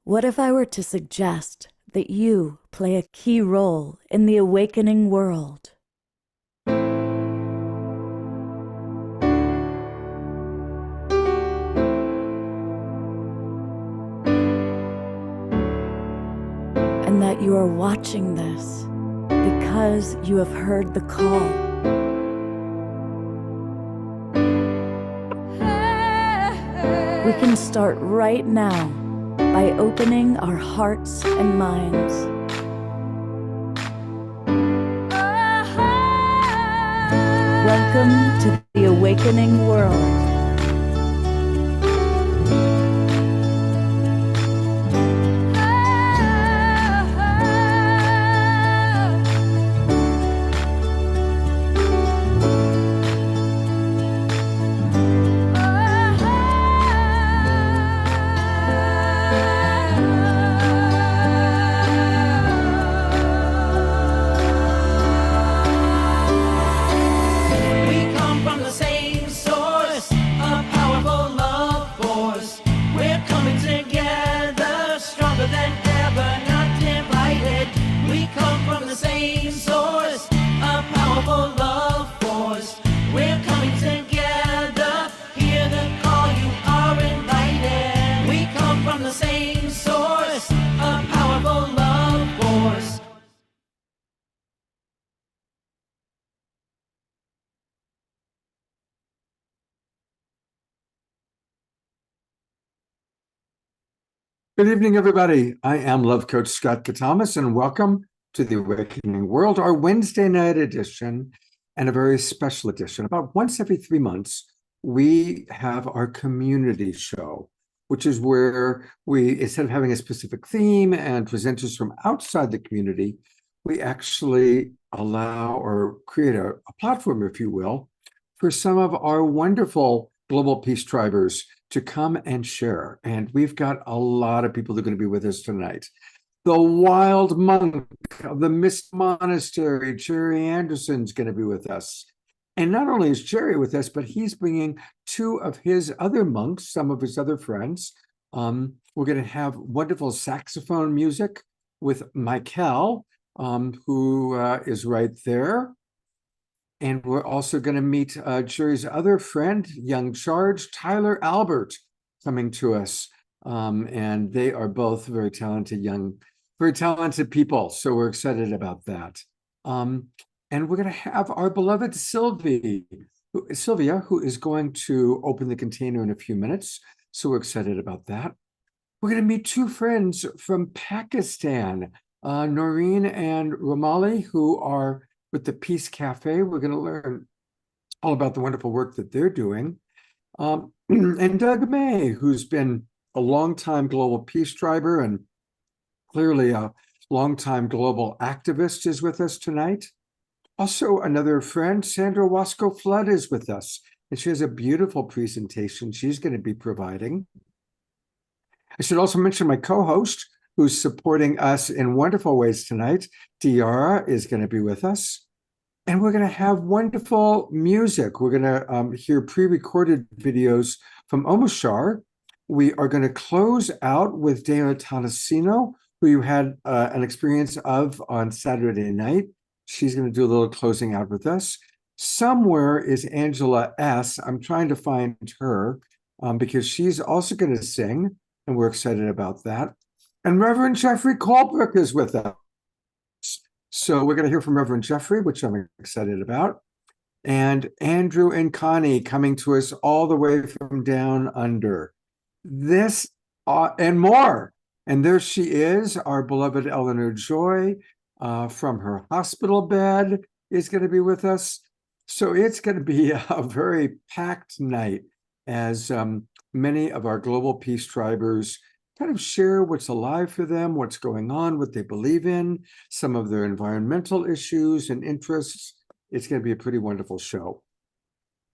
What if I were to suggest that you play a key role in the awakening world? And that you are watching this because you have heard the call. We can start right now by opening our hearts and minds. Welcome to the awakening world. Good evening, everybody. I am Love Coach Scott Catamas, and welcome to the Awakening World, our Wednesday night edition, and a very special edition. About once every 3 months, we have our community show, which is where we, instead of having a specific theme and presenters from outside the community, we actually allow or create a platform, if you will, for some of our wonderful global peace drivers to come and share. And we've got a lot of people that are going to be with us tonight. The wild monk of the Mist Monastery, Jerry Anderson's going to be with us. And not only is Jerry with us, but he's bringing two of his other monks, some of his other friends. We're going to have wonderful saxophone music with Mikel, who is right there. And we're also going to meet Jerry's other friend, young charge, Tyler Albert, coming to us. And they are both very talented people. So we're excited about that. And we're going to have our beloved Sylvia, who is going to open the container in a few minutes. So we're excited about that. We're going to meet two friends from Pakistan, Noreen and Romali, who are with the Peace Cafe. We're going to learn all about the wonderful work that they're doing. And Doug May, who's been a longtime global peace driver and clearly a longtime global activist, is with us tonight. Also, another friend, Sandra Wasco-Flood, is with us, and she has a beautiful presentation she's going to be providing. I should also mention my co-host, who's supporting us in wonderful ways tonight. DeArah is going to be with us. And we're going to have wonderful music. We're going to hear pre-recorded videos from Omashar. We are going to close out with DeArah Tonosino, who you had an experience of on Saturday night. She's going to do a little closing out with us. Somewhere is Angela S. I'm trying to find her because she's also going to sing, and we're excited about that. And Reverend Jeffrey Colbrook is with us. So we're going to hear from Reverend Jeffrey, which I'm excited about. And Andrew and Connie coming to us all the way from down under. This and more. And there she is, our beloved Eleanor Joy from her hospital bed is going to be with us. So it's going to be a very packed night as many of our global peace drivers kind of share what's alive for them, what's going on, what they believe in, some of their environmental issues and interests. It's going to be a pretty wonderful show.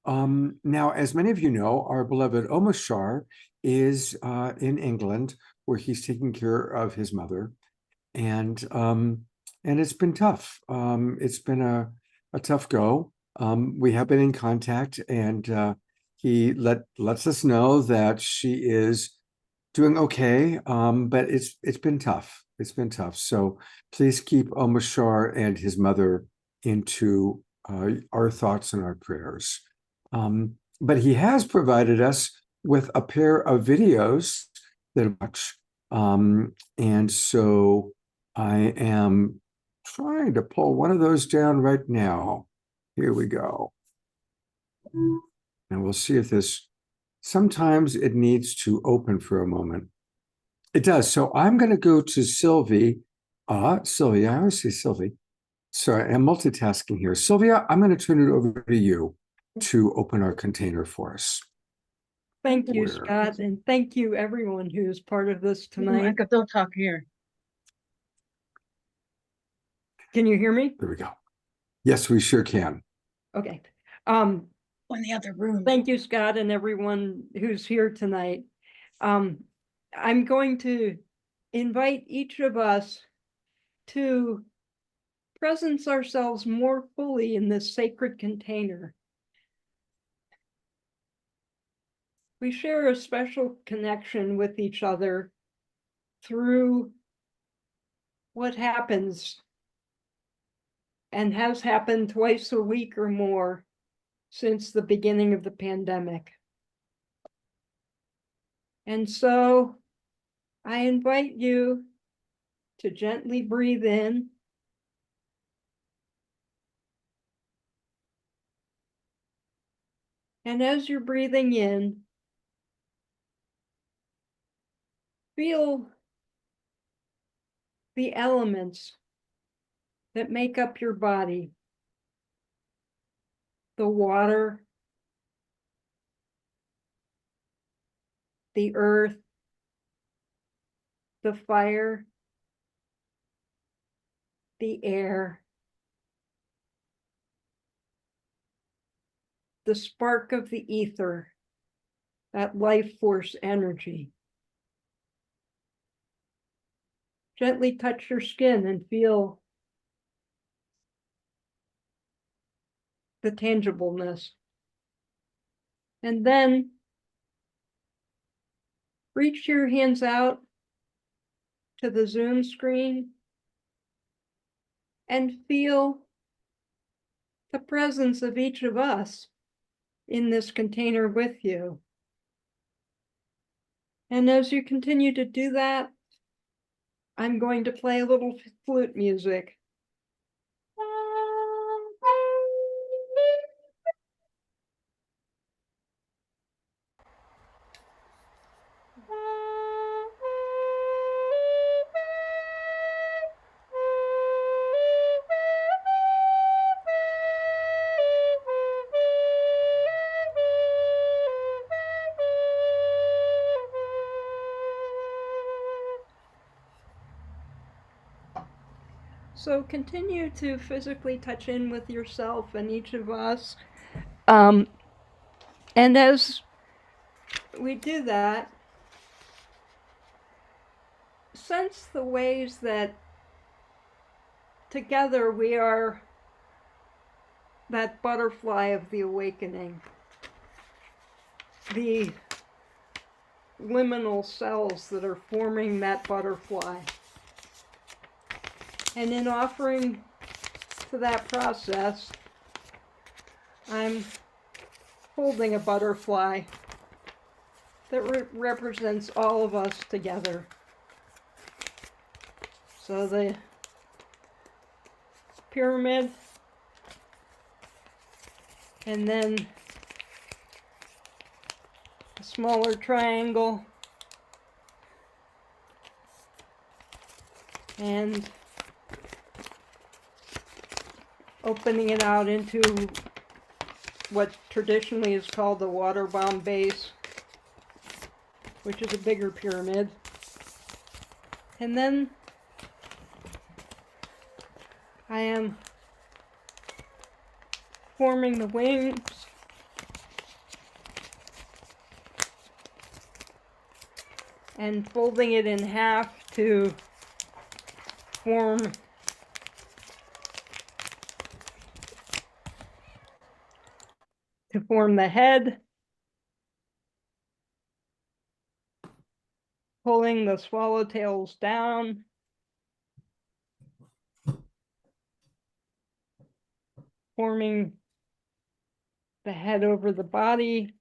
Now, as many of you know, our beloved Omashar is in England, where he's taking care of his mother. And it's been tough. It's been a tough go. We have been in contact, and he lets us know that she is Doing okay, but it's been tough. It's been tough. So please keep Omashar and his mother into our thoughts and our prayers. But he has provided us with a pair of videos that I watch. And so I am trying to pull one of those down right now. Here we go. And we'll see if this, sometimes it needs to open for a moment. It does. So I'm going to go to Sylvie. Sylvia, I always say Sylvie. Sorry, I'm multitasking here. Sylvia, I'm going to turn it over to you to open our container for us. Thank you, Where? Scott, and thank you everyone who is part of this tonight. Michael, don't talk here. Can you hear me? There we go. Yes, we sure can. Okay. In the other room. Thank you, Scott, and everyone who's here tonight. I'm going to invite each of us to presence ourselves more fully in this sacred container. We share a special connection with each other through what happens and has happened twice a week or more since the beginning of the pandemic. And so I invite you to gently breathe in and as you're breathing in, feel the elements that make up your body. The water, the earth, the fire, the air, the spark of the ether, that life force energy. Gently touch your skin and feel the tangibleness. And then reach your hands out to the Zoom screen and feel the presence of each of us in this container with you. And as you continue to do that, I'm going to play a little flute music. So continue to physically touch in with yourself and each of us. And as we do that, sense the ways that together we are that butterfly of the awakening, the liminal cells that are forming that butterfly. And in offering to that process, I'm holding a butterfly that represents all of us together. So the pyramid, and then a smaller triangle, and opening it out into what traditionally is called the water bomb base, which is a bigger pyramid. And then I am forming the wings and folding it in half to form the head. pulling the swallowtails down. Forming the head over the body,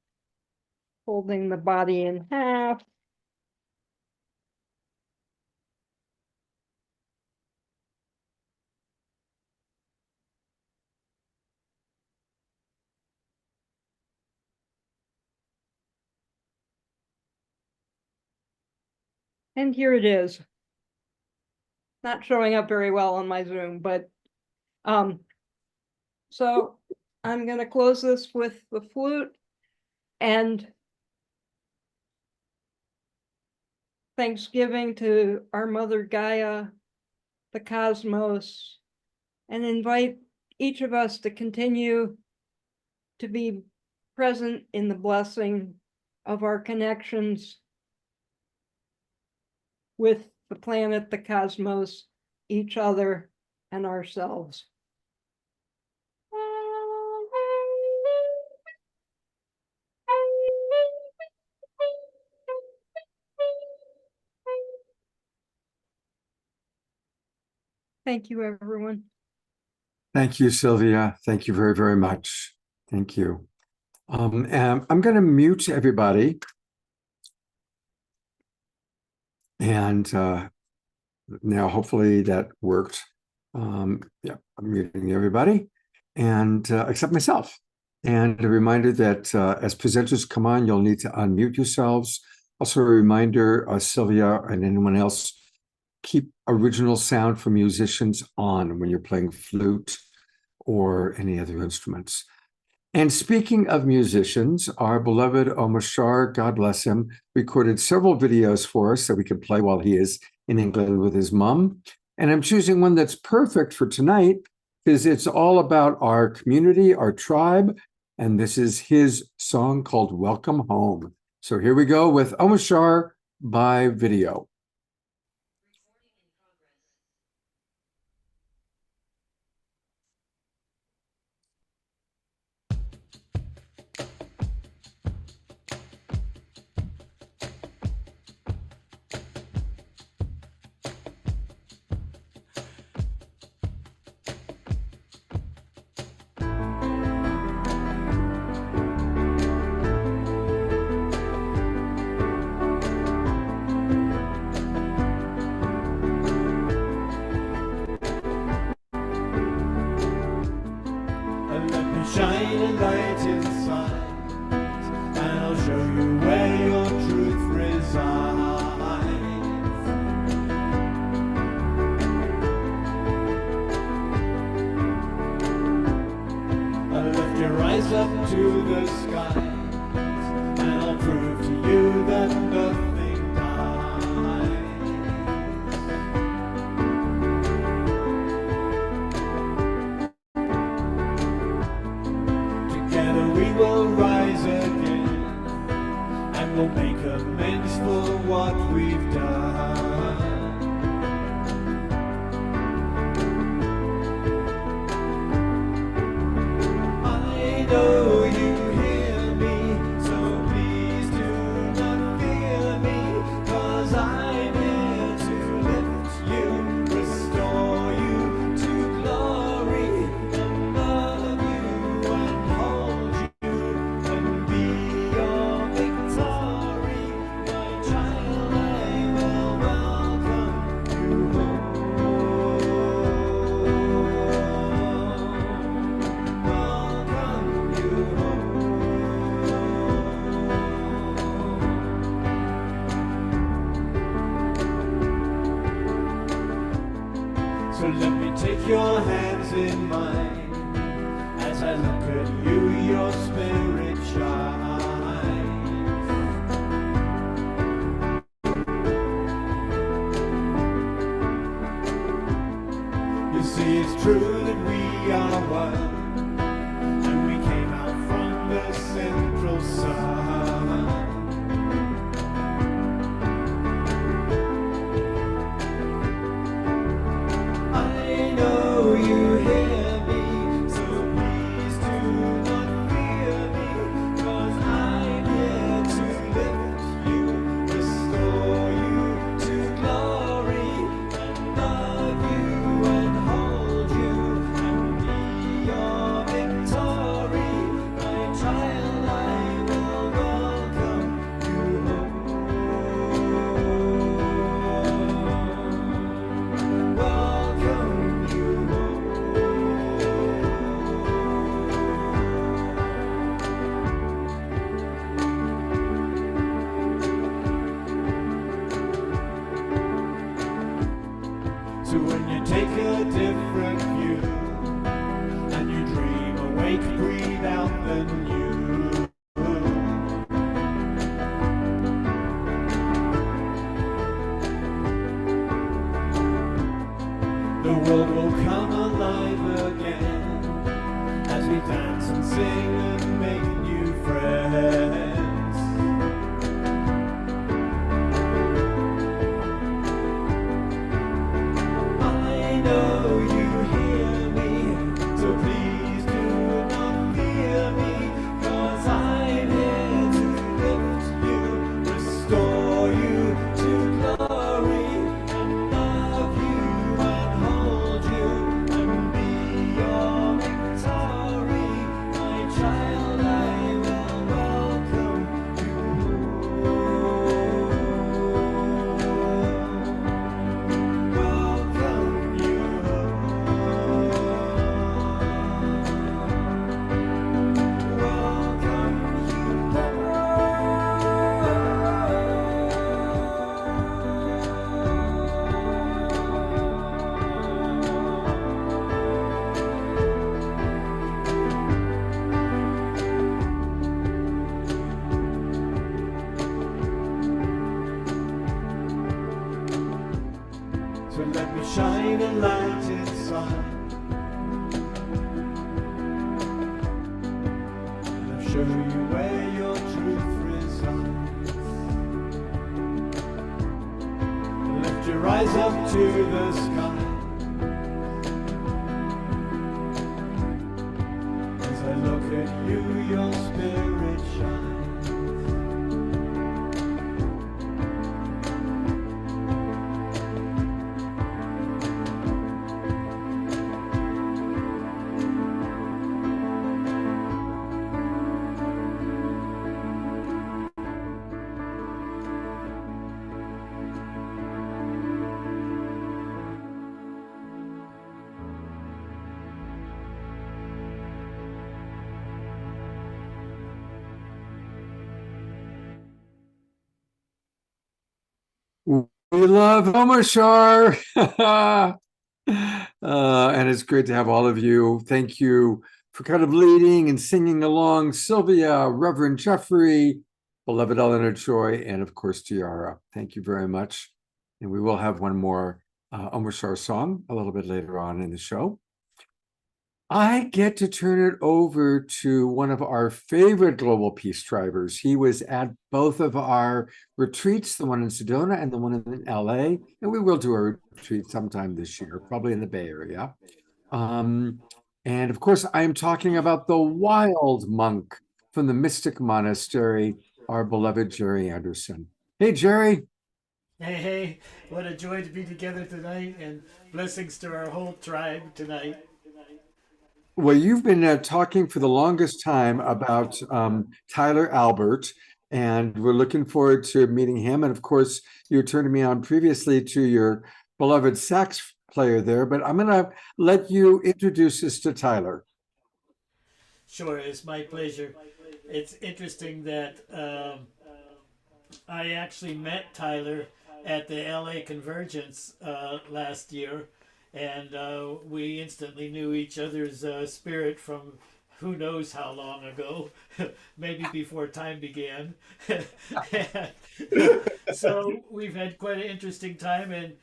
folding the body in half. And here it is. Not showing up very well on my Zoom, but so I'm going to close this with the flute and thanksgiving to our mother Gaia, the cosmos, and invite each of us to continue to be present in the blessing of our connections with the planet, the cosmos, each other, and ourselves. Thank you, everyone. Thank you, Sylvia. Thank you very, very much. Thank you. And I'm going to mute everybody. And now hopefully that worked. Yeah, I'm muting everybody and except myself. And a reminder that as presenters come on, you'll need to unmute yourselves. Also a reminder, Sylvia and anyone else, keep original sound for musicians on when you're playing flute or any other instruments. And speaking of musicians, our beloved Omashar, God bless him, recorded several videos for us that we could play while he is in England with his mom. And I'm choosing one that's perfect for tonight because it's all about our community, our tribe. And this is his song called Welcome Home. So here we go with Omashar by video. Shine a light inside, and I'll show you where your truth resides. I'll lift your eyes up to the skies, and I'll prove to you that nothing dies. We will rise again, and we'll make amends for what we've done. I know you hear me, so please do not fear me, 'cause I'm here to lift you, restore you to glory, and love you and hold you. So let me take your hands in mine. As I look at you, your spirit shines. You see, it's true that we are one, and we came out from the central sun. You hear me, so please do not fear me, 'cause I'm here to lift you, restore you So when you take a different view and you dream awake, breathe out the new. The world will come alive again as we dance and sing and make new friends. I know you hear me, so please do not fear me, 'cause I'm here to lift you, restore you to glory, and love you and hold you and be your victory. My child, I will welcome you. Welcome you. So let me shine a light inside, and I'll show you where your truth resides. Lift your eyes up to the sky as I look at you, your spirit shines. We love Omashar. And it's great to have all of you. Thank you for kind of leading and singing along. Sylvia, Reverend Jeffrey, beloved Eleanor Joy, and of course, DeArah. Thank you very much. And we will have one more Omashar song a little bit later on in the show. I get to turn it over to one of our favorite global peace drivers. He was at both of our retreats, the one in Sedona and the one in LA, and we will do a retreat sometime this year, probably in the Bay Area. And of course, I'm talking about the wild monk from the Mystic Monastery, our beloved Jerry Anderson. Hey, Jerry. Hey, what a joy to be together tonight, and blessings to our whole tribe tonight. Well, you've been talking for the longest time about Tyler Albert, and we're looking forward to meeting him. And of course, you were turning me on previously to your beloved sax player there, but I'm going to let you introduce us to Tyler. Sure, it's my pleasure. It's interesting that I actually met Tyler at the LA Convergence last year, and we instantly knew each other's spirit from who knows how long ago, maybe before time began. So we've had quite an interesting time, and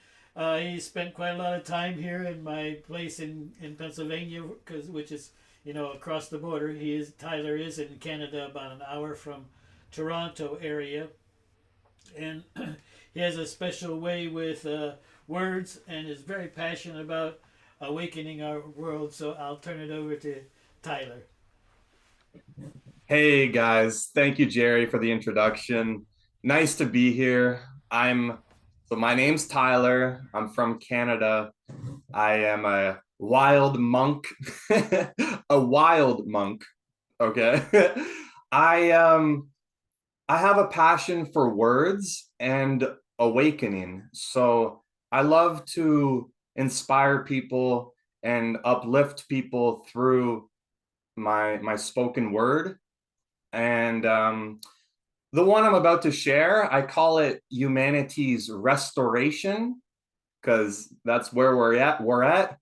he spent quite a lot of time here in my place in Pennsylvania, which is, you know, across the border. Tyler is in Canada, about an hour from Toronto area, and he has a special way with words and is very passionate about awakening our world. So I'll turn it over to Tyler. Hey guys, thank you, Jerry, for the introduction. Nice to be here. So my name's Tyler. I'm from Canada. I am a wild monk, a wild monk. Okay. I have a passion for words and awakening. So I love to inspire people and uplift people through my spoken word. And the one I'm about to share, I call it humanity's restoration. because that's where we're at. We're at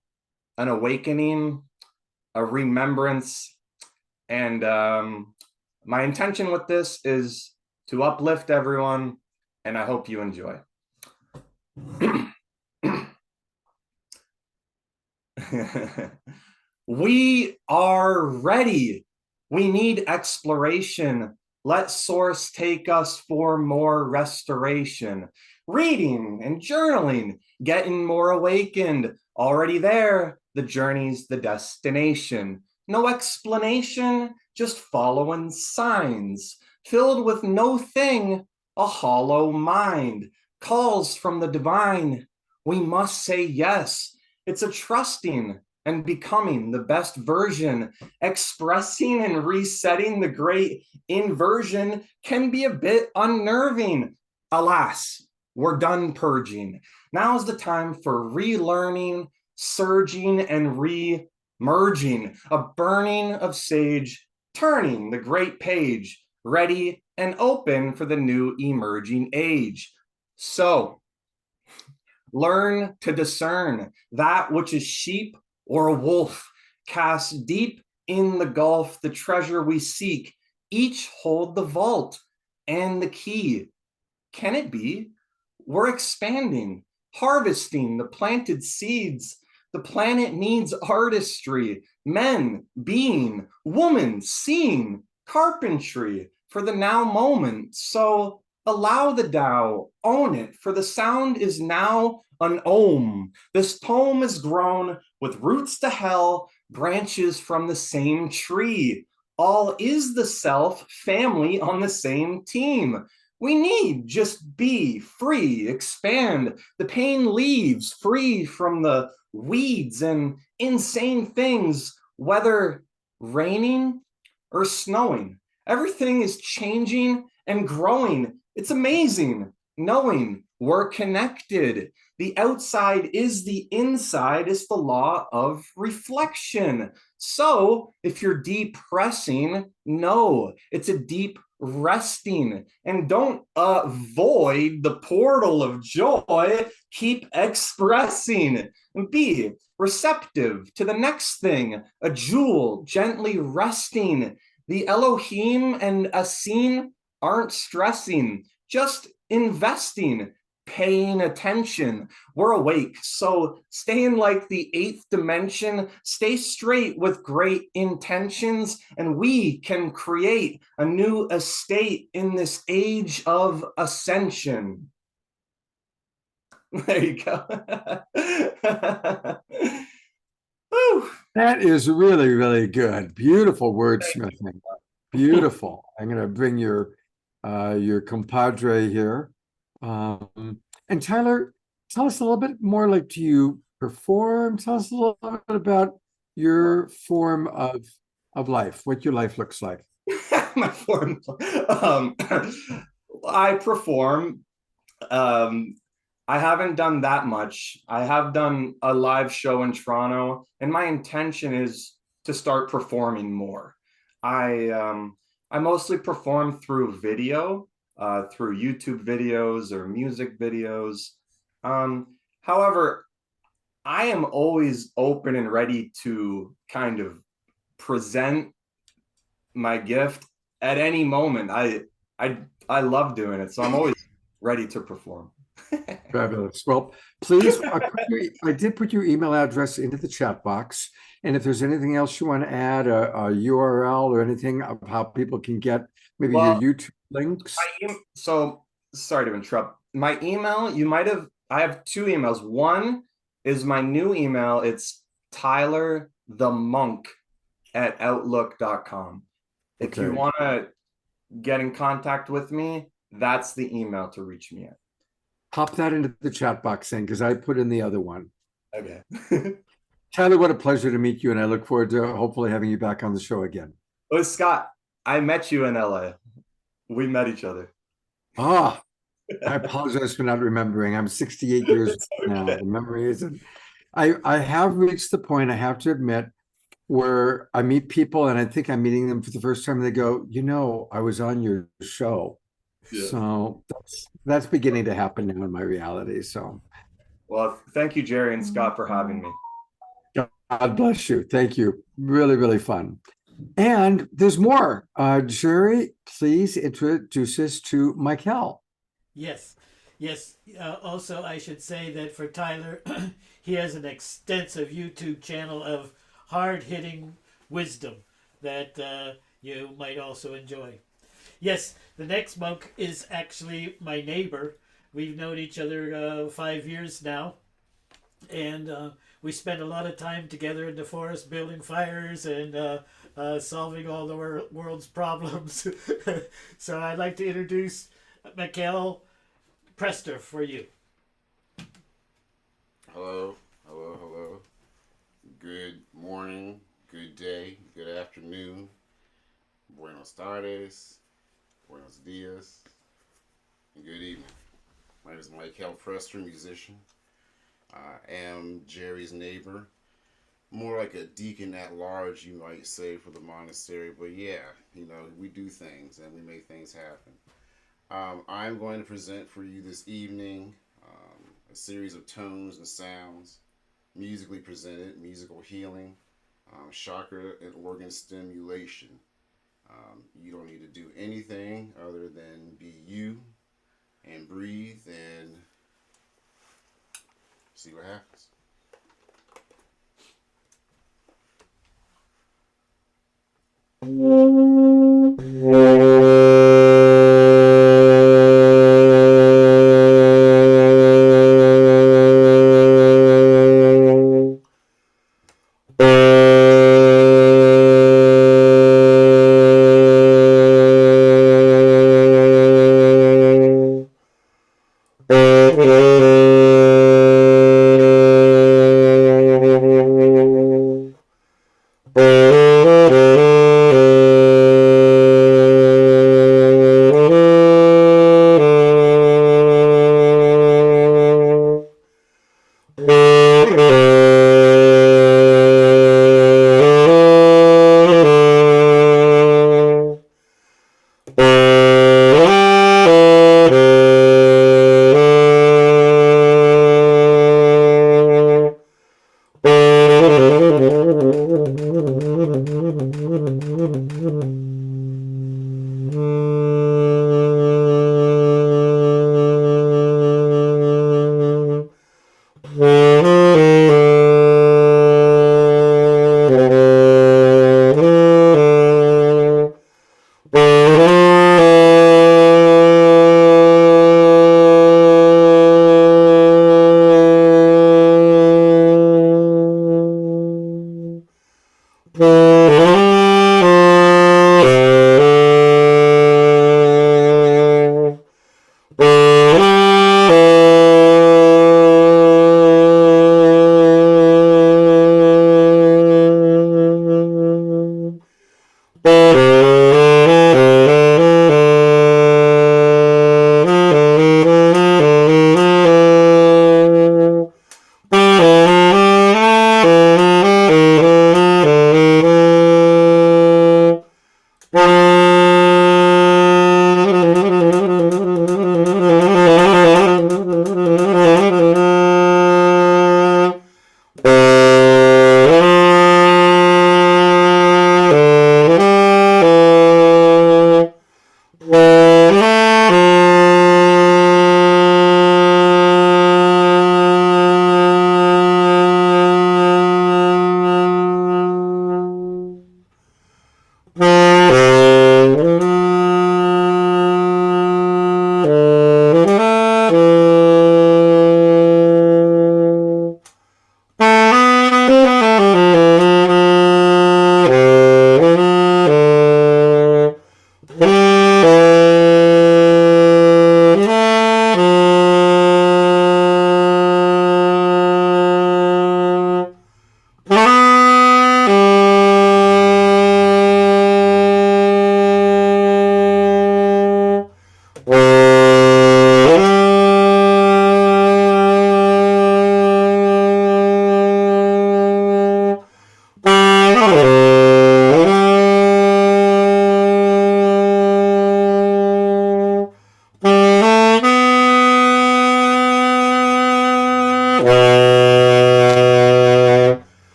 an awakening, a remembrance, and my intention with this is to uplift everyone, and I hope you enjoy. We are ready. We need exploration. Let source take us for more restoration. Reading and journaling, getting more awakened. Already there, the journey's the destination. No explanation, just following signs. Filled with no thing, a hollow mind. Calls from the divine. We must say yes. It's a trusting and becoming the best version. Expressing and resetting the great inversion can be a bit unnerving. Alas, we're done purging. Now's the time for relearning, surging, and re-merging. A burning of sage, turning the great page, ready and open for the new emerging age. So, learn to discern that which is sheep or a wolf. Cast deep in the gulf the treasure we seek. Each hold the vault and the key. Can it be? We're expanding, harvesting the planted seeds. The planet needs artistry, men being, woman seeing, carpentry for the now moment. So allow the Tao, own it, for the sound is now an ohm. This poem is grown with roots to hell, branches from the same tree. All is the self, family on the same team. We need just be free, expand. The pain leaves, free from the weeds and insane things, whether raining or snowing. Everything is changing and growing. It's amazing knowing we're connected. The outside is the inside. It's the law of reflection. So if you're depressing, no, it's a deep resting. And don't avoid the portal of joy. Keep expressing. And be receptive to the next thing. A jewel gently resting. The Elohim and Asin aren't stressing, just investing, paying attention. We're awake, so stay in like the 8th dimension, stay straight with great intentions, and we can create a new estate in this age of ascension. There you go. Whew. That is really, really good. Beautiful wordsmithing. Beautiful. I'm going to bring your compadre here. And Tyler, tell us a little bit more, like, do you perform? Tell us a little bit about your form of life, what your life looks like. My form. I perform. I haven't done that much. I have done a live show in Toronto, and my intention is to start performing more. I mostly perform through video, through YouTube videos or music videos. However, I am always open and ready to kind of present my gift at any moment. I love doing it, so I'm always ready to perform. Fabulous. Well, please, I did put your email address into the chat box. And if there's anything else you want to add, a URL or anything of how people can get maybe your YouTube links. So sorry to interrupt. My email, I have 2 emails. One is my new email. It's tylerthemonk@outlook.com. If you want to get in contact with me, that's the email to reach me at. Pop that into the chat box then, because I put in the other one. Okay. Tyler, what a pleasure to meet you, and I look forward to hopefully having you back on the show again. Oh, Scott, I met you in LA. We met each other. I apologize for not remembering. I'm 68 years old now. The memory isn't. I have reached the point, I have to admit, where I meet people and I think I'm meeting them for the first time, and they go, I was on your show. Yeah. So that's beginning to happen now in my reality. So Well, thank you, Jerry and Scott, for having me. God bless you. Thank you. Really, really fun. And there's more. Jerry, please introduce us to Mikel. Yes, yes. Also, I should say that for Tyler, he has an extensive YouTube channel of hard-hitting wisdom that you might also enjoy. Yes, the next monk is actually my neighbor. We've known each other 5 years now, and we spend a lot of time together in the forest building fires and solving all the world's problems. So I'd like to introduce Mikel Prester for you. Hello, hello, hello. Good morning, good day, good afternoon. Buenos tardes, buenos dias, and good evening. My name is Mikel Prester, musician. I am Jerry's neighbor. More like a deacon at large, you might say, for the monastery. But yeah, you know, we do things and we make things happen. I'm going to present for you this evening a series of tones and sounds, musically presented, musical healing, chakra and organ stimulation. You don't need to do anything other than be you and breathe and see what happens.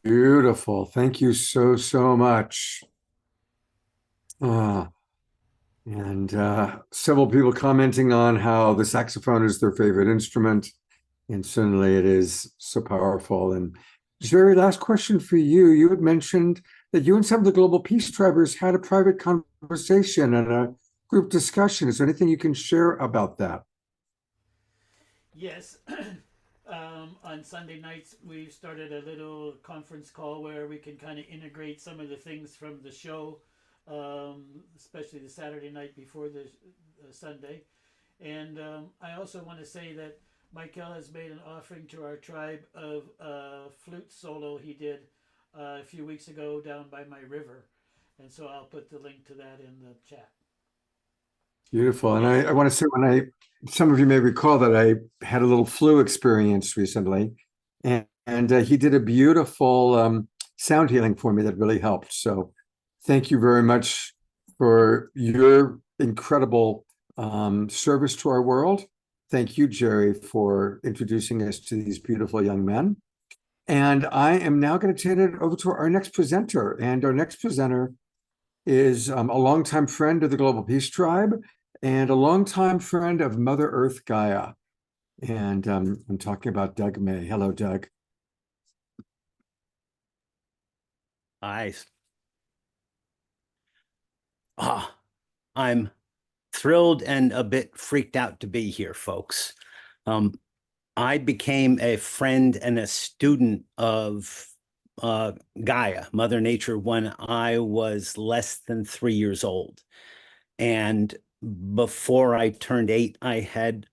Beautiful. Thank you so, so much. And several people commenting on how the saxophone is their favorite instrument. And certainly it is so powerful. And just very last question for you. You had mentioned that you and some of the Global Peace Drivers had a private conversation and a group discussion. Is there anything you can share about that? Yes. On Sunday nights, we've started a little conference call where we can kind of integrate some of the things from the show, especially the Saturday night before the Sunday. And I also want to say that Mikel has made an offering to our tribe of a flute solo he did a few weeks ago down by my river. And so I'll put the link to that in the chat. Beautiful. And I want to say, some of you may recall that I had a little flu experience recently, and he did a beautiful sound healing for me that really helped. So thank you very much for your incredible service to our world. Thank you, Jerry, for introducing us to these beautiful young men. And I am now going to turn it over to our next presenter. And our next presenter is a longtime friend of the Global Peace Tribe and a longtime friend of Mother Earth Gaia. And I'm talking about Doug May. Hello, Doug. Hi. I'm thrilled and a bit freaked out to be here, folks. I became a friend and a student of Gaia, Mother Nature, when I was less than 3 years old. And before I turned 8, I had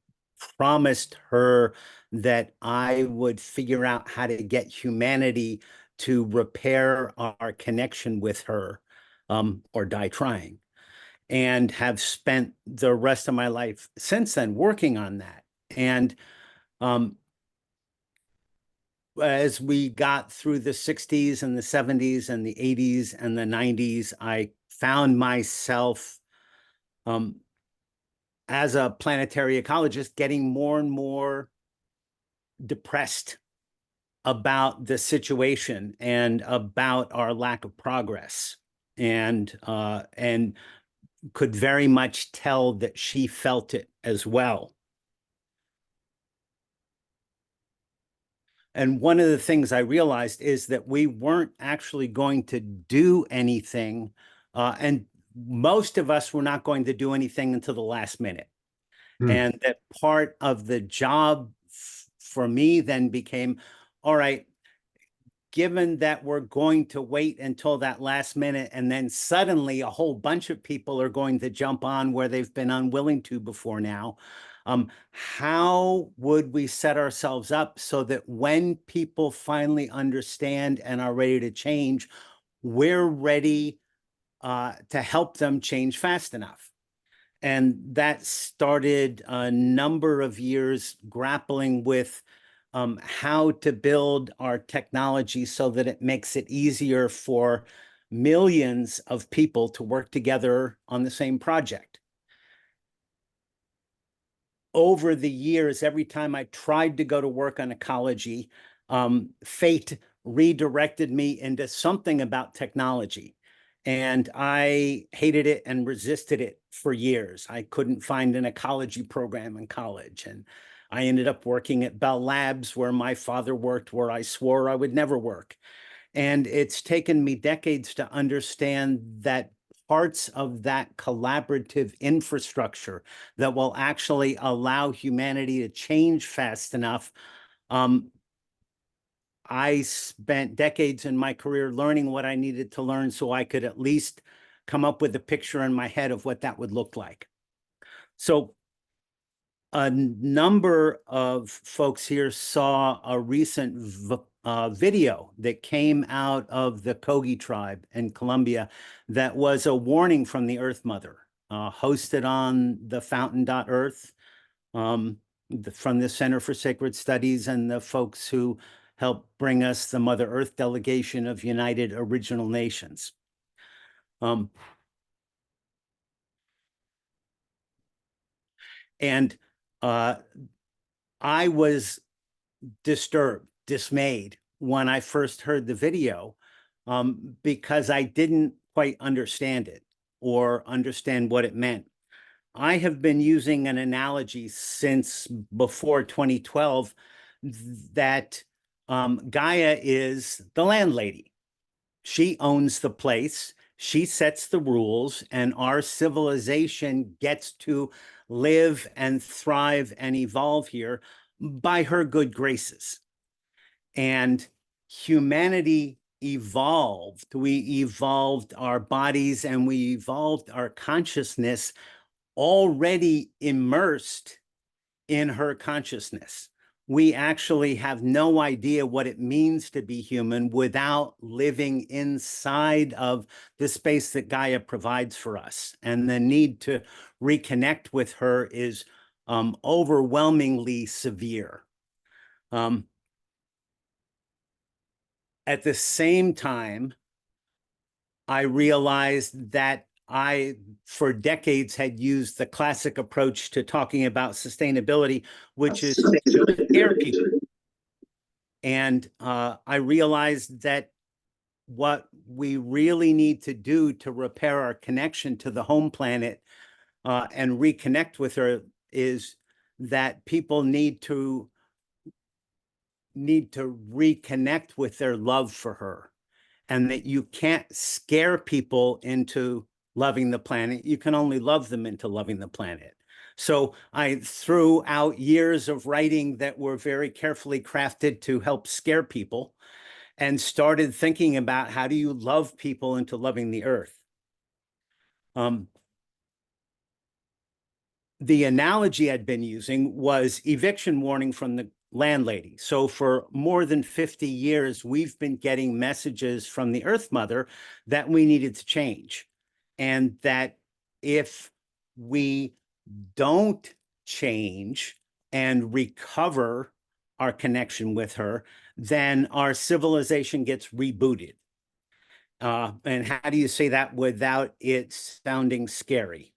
promised her that I would figure out how to get humanity to repair our connection with her, or die trying, and have spent the rest of my life since then working on that. And as we got through the 60s and the 70s and the 80s and the 90s, I found myself as a planetary ecologist getting more and more depressed about the situation and about our lack of progress, and could very much tell that she felt it as well. And one of the things I realized is that we weren't actually going to do anything, and most of us were not going to do anything until the last minute. And that part of the job for me then became, all right, given that we're going to wait until that last minute, and then suddenly a whole bunch of people are going to jump on where they've been unwilling to before now, how would we set ourselves up so that when people finally understand and are ready to change, we're ready to help them change fast enough? And that started a number of years grappling with how to build our technology so that it makes it easier for millions of people to work together on the same project. Over the years, every time I tried to go to work on ecology, fate redirected me into something about technology. And I hated it and resisted it for years. I couldn't find an ecology program in college. And I ended up working at Bell Labs, where my father worked, where I swore I would never work. And it's taken me decades to understand that parts of that collaborative infrastructure that will actually allow humanity to change fast enough. I spent decades in my career learning what I needed to learn so I could at least come up with a picture in my head of what that would look like. So a number of folks here saw a recent video that came out of the Kogi tribe in Colombia that was a warning from the Earth Mother, hosted on the fountain.earth from the Center for Sacred Studies and the folks who helped bring us the Mother Earth delegation of United Original Nations. And I was disturbed, dismayed when I first heard the video because I didn't quite understand it or understand what it meant. I have been using an analogy since before 2012 that Gaia is the landlady. She owns the place. She sets the rules, and our civilization gets to live and thrive and evolve here by her good graces. And humanity evolved. We evolved our bodies and we evolved our consciousness already immersed in her consciousness. We actually have no idea what it means to be human without living inside of the space that Gaia provides for us. And the need to reconnect with her is overwhelmingly severe. At the same time, I realized that I, for decades, had used the classic approach to talking about sustainability, which is to scare people. And I realized that what we really need to do to repair our connection to the home planet and reconnect with her is that people need to reconnect with their love for her, and that you can't scare people into loving the planet. You can only love them into loving the planet. So I threw out years of writing that were very carefully crafted to help scare people and started thinking about how do you love people into loving the earth. The analogy I'd been using was eviction warning from the landlady. So for more than 50 years, we've been getting messages from the Earth Mother that we needed to change. And that if we don't change and recover our connection with her, then our civilization gets rebooted. And how do you say that without it sounding scary?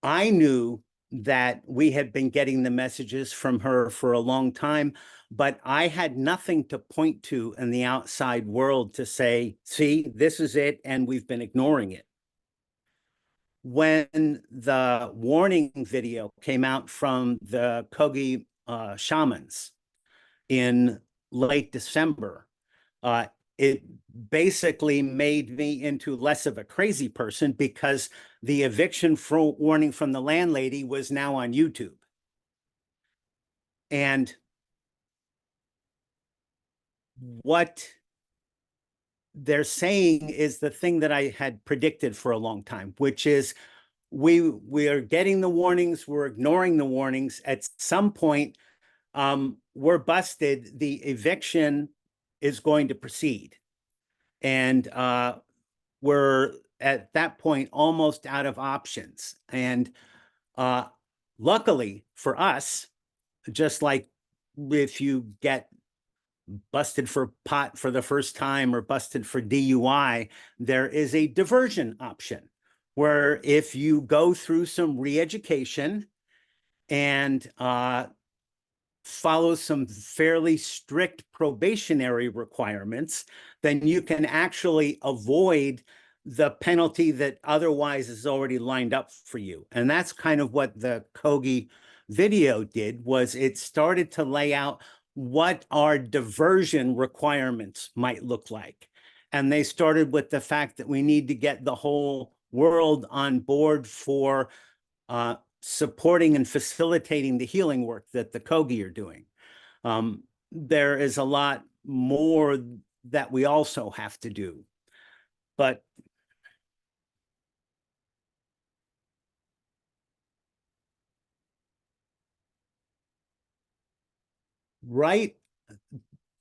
I knew that we had been getting the messages from her for a long time, but I had nothing to point to in the outside world to say, see, this is it, and we've been ignoring it. When the warning video came out from the Kogi shamans in late December, it basically made me into less of a crazy person because the eviction warning from the landlady was now on YouTube. And what they're saying is the thing that I had predicted for a long time, which is we are getting the warnings, we're ignoring the warnings. At some point, we're busted, the eviction is going to proceed. And we're at that point almost out of options. And luckily for us, just like if you get busted for pot for the first time or busted for DUI, there is a diversion option where if you go through some re-education and follow some fairly strict probationary requirements, then you can actually avoid the penalty that otherwise is already lined up for you. And that's kind of what the Kogi video did, was it started to lay out what our diversion requirements might look like. And they started with the fact that we need to get the whole world on board for supporting and facilitating the healing work that the Kogi are doing. There is a lot more that we also have to do. But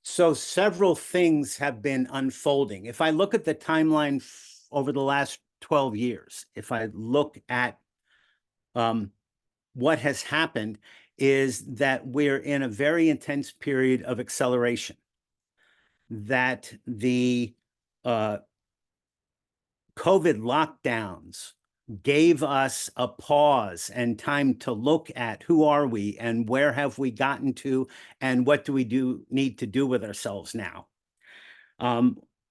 so several things have been unfolding. If I look at the timeline over the last 12 years, if I look at what has happened, is that we're in a very intense period of acceleration, that the COVID lockdowns gave us a pause and time to look at who are we and where have we gotten to and what do we need to do with ourselves now.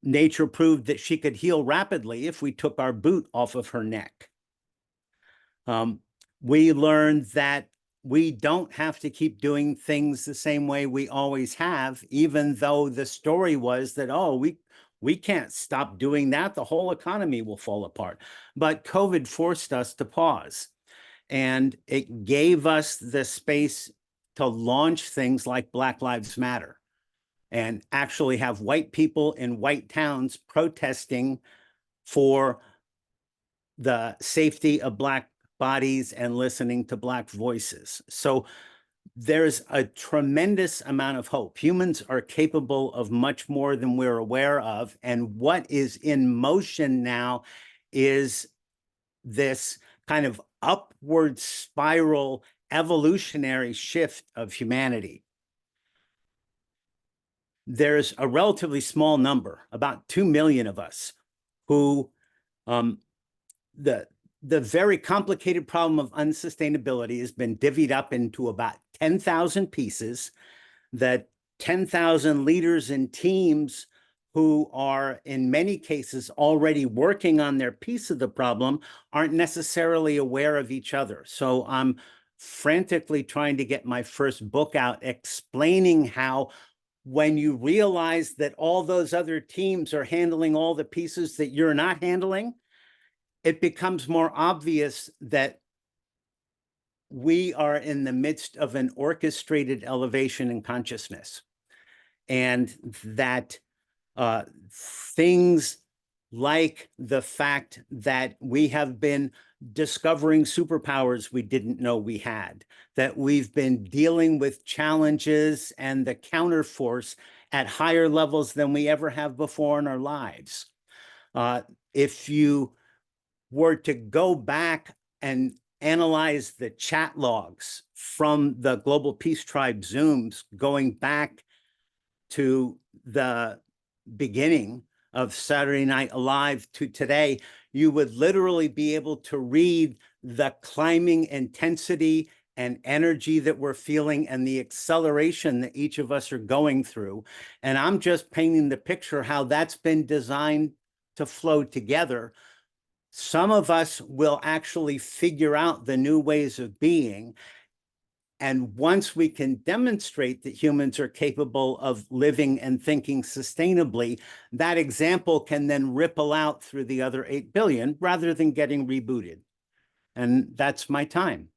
Nature proved that she could heal rapidly if we took our boot off of her neck. We learned that we don't have to keep doing things the same way we always have, even though the story was that, oh, we can't stop doing that. The whole economy will fall apart. But COVID forced us to pause, and it gave us the space to launch things like Black Lives Matter and actually have white people in white towns protesting for the safety of Black bodies and listening to Black voices. So there's a tremendous amount of hope. Humans are capable of much more than we're aware of. And what is in motion now is this kind of upward spiral evolutionary shift of humanity. There's a relatively small number, about 2 million of us, who the very complicated problem of unsustainability has been divvied up into about 10,000 pieces, that 10,000 leaders and teams who are in many cases already working on their piece of the problem aren't necessarily aware of each other. So I'm frantically trying to get my first book out explaining how, when you realize that all those other teams are handling all the pieces that you're not handling, it becomes more obvious that we are in the midst of an orchestrated elevation in consciousness, and that things like the fact that we have been discovering superpowers we didn't know we had, that we've been dealing with challenges and the counterforce at higher levels than we ever have before in our lives. If you were to go back and analyze the chat logs from the Global Peace Tribe Zooms going back to the beginning of Saturday Night Alive to today, you would literally be able to read the climbing intensity and energy that we're feeling and the acceleration that each of us are going through. And I'm just painting the picture how that's been designed to flow together. Some of us will actually figure out the new ways of being. And once we can demonstrate that humans are capable of living and thinking sustainably, that example can then ripple out through the other 8 billion rather than getting rebooted. And that's my time.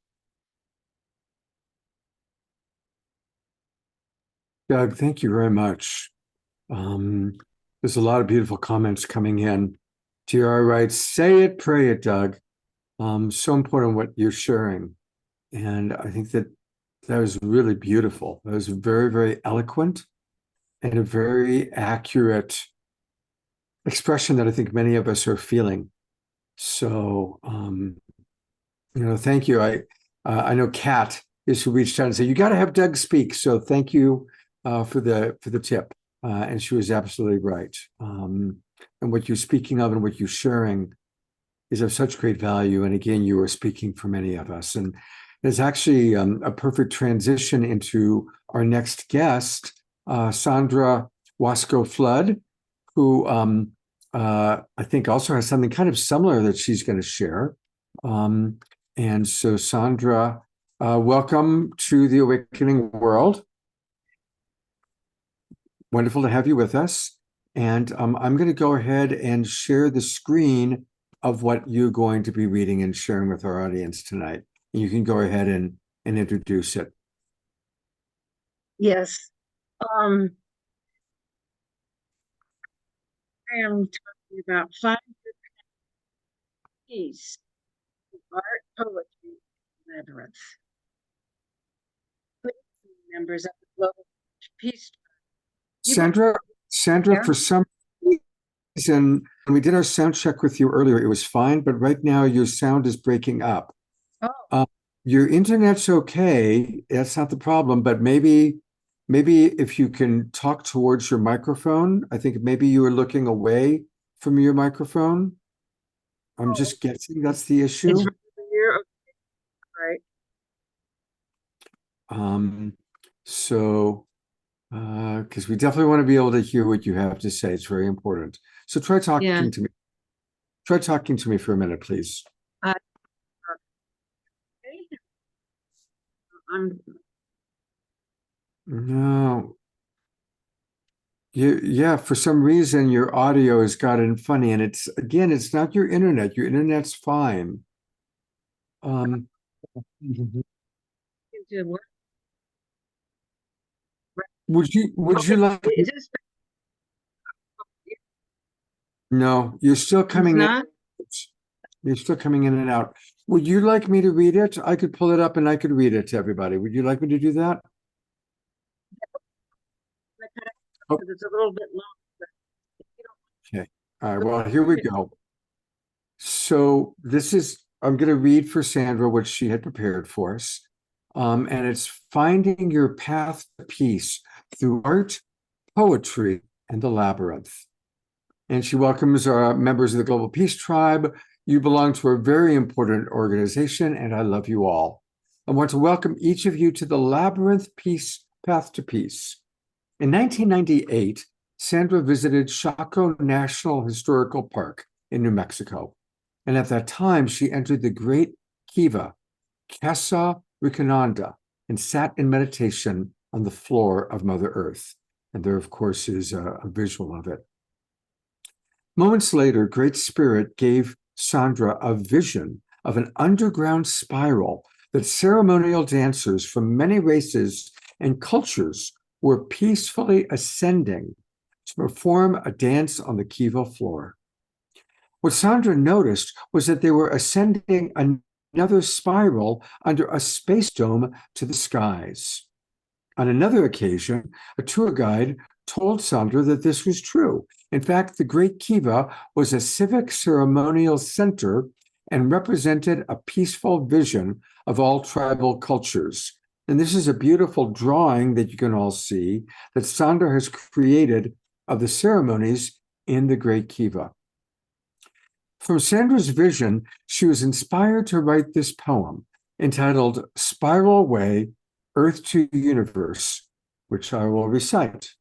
Doug, thank you very much. There's a lot of beautiful comments coming in. DeArah writes, say it, pray it, Doug. So important what you're sharing. And I think that was really beautiful. That was very, very eloquent and a very accurate expression that I think many of us are feeling. So, thank you. I know Kat is who reached out and said, you got to have Doug speak. So thank you for the tip. And she was absolutely right. And what you're speaking of and what you're sharing is of such great value. And again, you are speaking for many of us. And it's actually a perfect transition into our next guest, Sandra Wasco Flood, who I think also has something kind of similar that she's going to share. And so, Sandra, welcome to the Awakening World. Wonderful to have you with us. And I'm going to go ahead and share the screen of what you're going to be reading and sharing with our audience tonight. And you can go ahead and introduce it. Yes. I am talking about 5 keys of art, poetry, and labyrinth. Members of the Global Peace. Sandra, Yeah. for some reason, when we did our sound check with you earlier, it was fine, but right now your sound is breaking up. Oh. Your internet's okay. That's not the problem, but maybe if you can talk towards your microphone. I think maybe you were looking away from your microphone. I'm just guessing that's the issue. It's right here. Okay. Right. So, because we definitely want to be able to hear what you have to say. It's very important. So try talking to me. Try talking to me for a minute, please. No. Yeah, for some reason your audio has gotten funny, and it's not your internet. Your internet's fine. Would you like? No, you're still coming in. You're still coming in and out. Would you like me to read it? I could pull it up and I could read it to everybody. Would you like me to do that? Oh. It's a little bit long. Okay. All right. Well, here we go. So I'm going to read for Sandra what she had prepared for us. And it's Finding Your Path to Peace Through Art, Poetry, and the Labyrinth. And she welcomes members of the Global Peace Tribe. You belong to a very important organization, and I love you all. I want to welcome each of you to the Labyrinth Path to Peace. In 1998, Sandra visited Chaco National Historical Park in New Mexico. And at that time, she entered the Great Kiva, Casa Ricananda, and sat in meditation on the floor of Mother Earth. And there, of course, is a visual of it. Moments later, Great Spirit gave Sandra a vision of an underground spiral that ceremonial dancers from many races and cultures were peacefully ascending to perform a dance on the Kiva floor. What Sandra noticed was that they were ascending another spiral under a space dome to the skies. On another occasion, a tour guide told Sandra that this was true. In fact, the Great Kiva was a civic ceremonial center and represented a peaceful vision of all tribal cultures. And this is a beautiful drawing that you can all see that Sandra has created of the ceremonies in the Great Kiva. From Sandra's vision, she was inspired to write this poem entitled Spiral Way, Earth to Universe, which I will recite.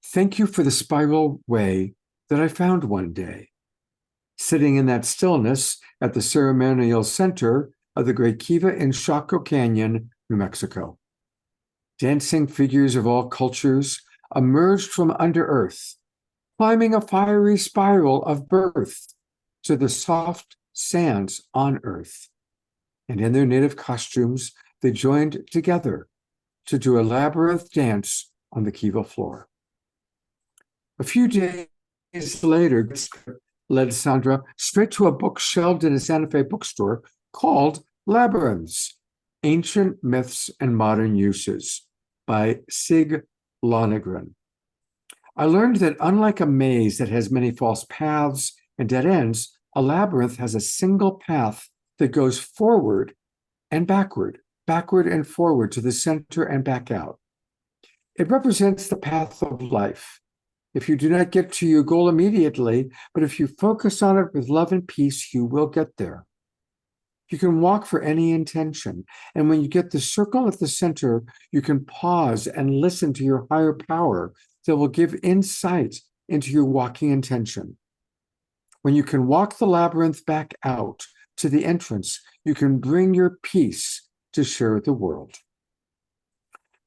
Thank you for the spiral way that I found one day. Sitting in that stillness at the ceremonial center of the Great Kiva in Chaco Canyon, New Mexico. Dancing figures of all cultures emerged from under earth, climbing a fiery spiral of birth to the soft sands on earth. And in their native costumes, they joined together to do a labyrinth dance on the Kiva floor. A few days later, led Sandra straight to a book shelved in a Santa Fe bookstore called Labyrinths, Ancient Myths and Modern Uses by Sig Lonergan. I learned that unlike a maze that has many false paths and dead ends, a labyrinth has a single path that goes forward and backward and forward to the center and back out. It represents the path of life. If you do not get to your goal immediately, but if you focus on it with love and peace, you will get there. You can walk for any intention. And when you get the circle at the center, you can pause and listen to your higher power that will give insight into your walking intention. When you can walk the labyrinth back out to the entrance, you can bring your peace to share with the world.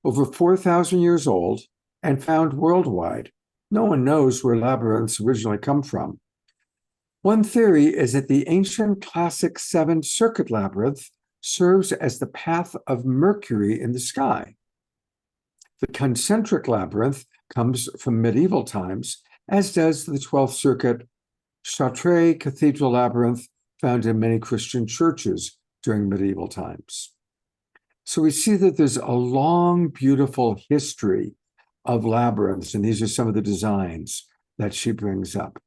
Over 4,000 years old and found worldwide, no one knows where labyrinths originally come from. One theory is that the ancient classic 7-circuit labyrinth serves as the path of Mercury in the sky. The concentric labyrinth comes from medieval times, as does the 12th circuit Chartres Cathedral labyrinth found in many Christian churches during medieval times. So we see that there's a long, beautiful history of labyrinths, and these are some of the designs that she brings up.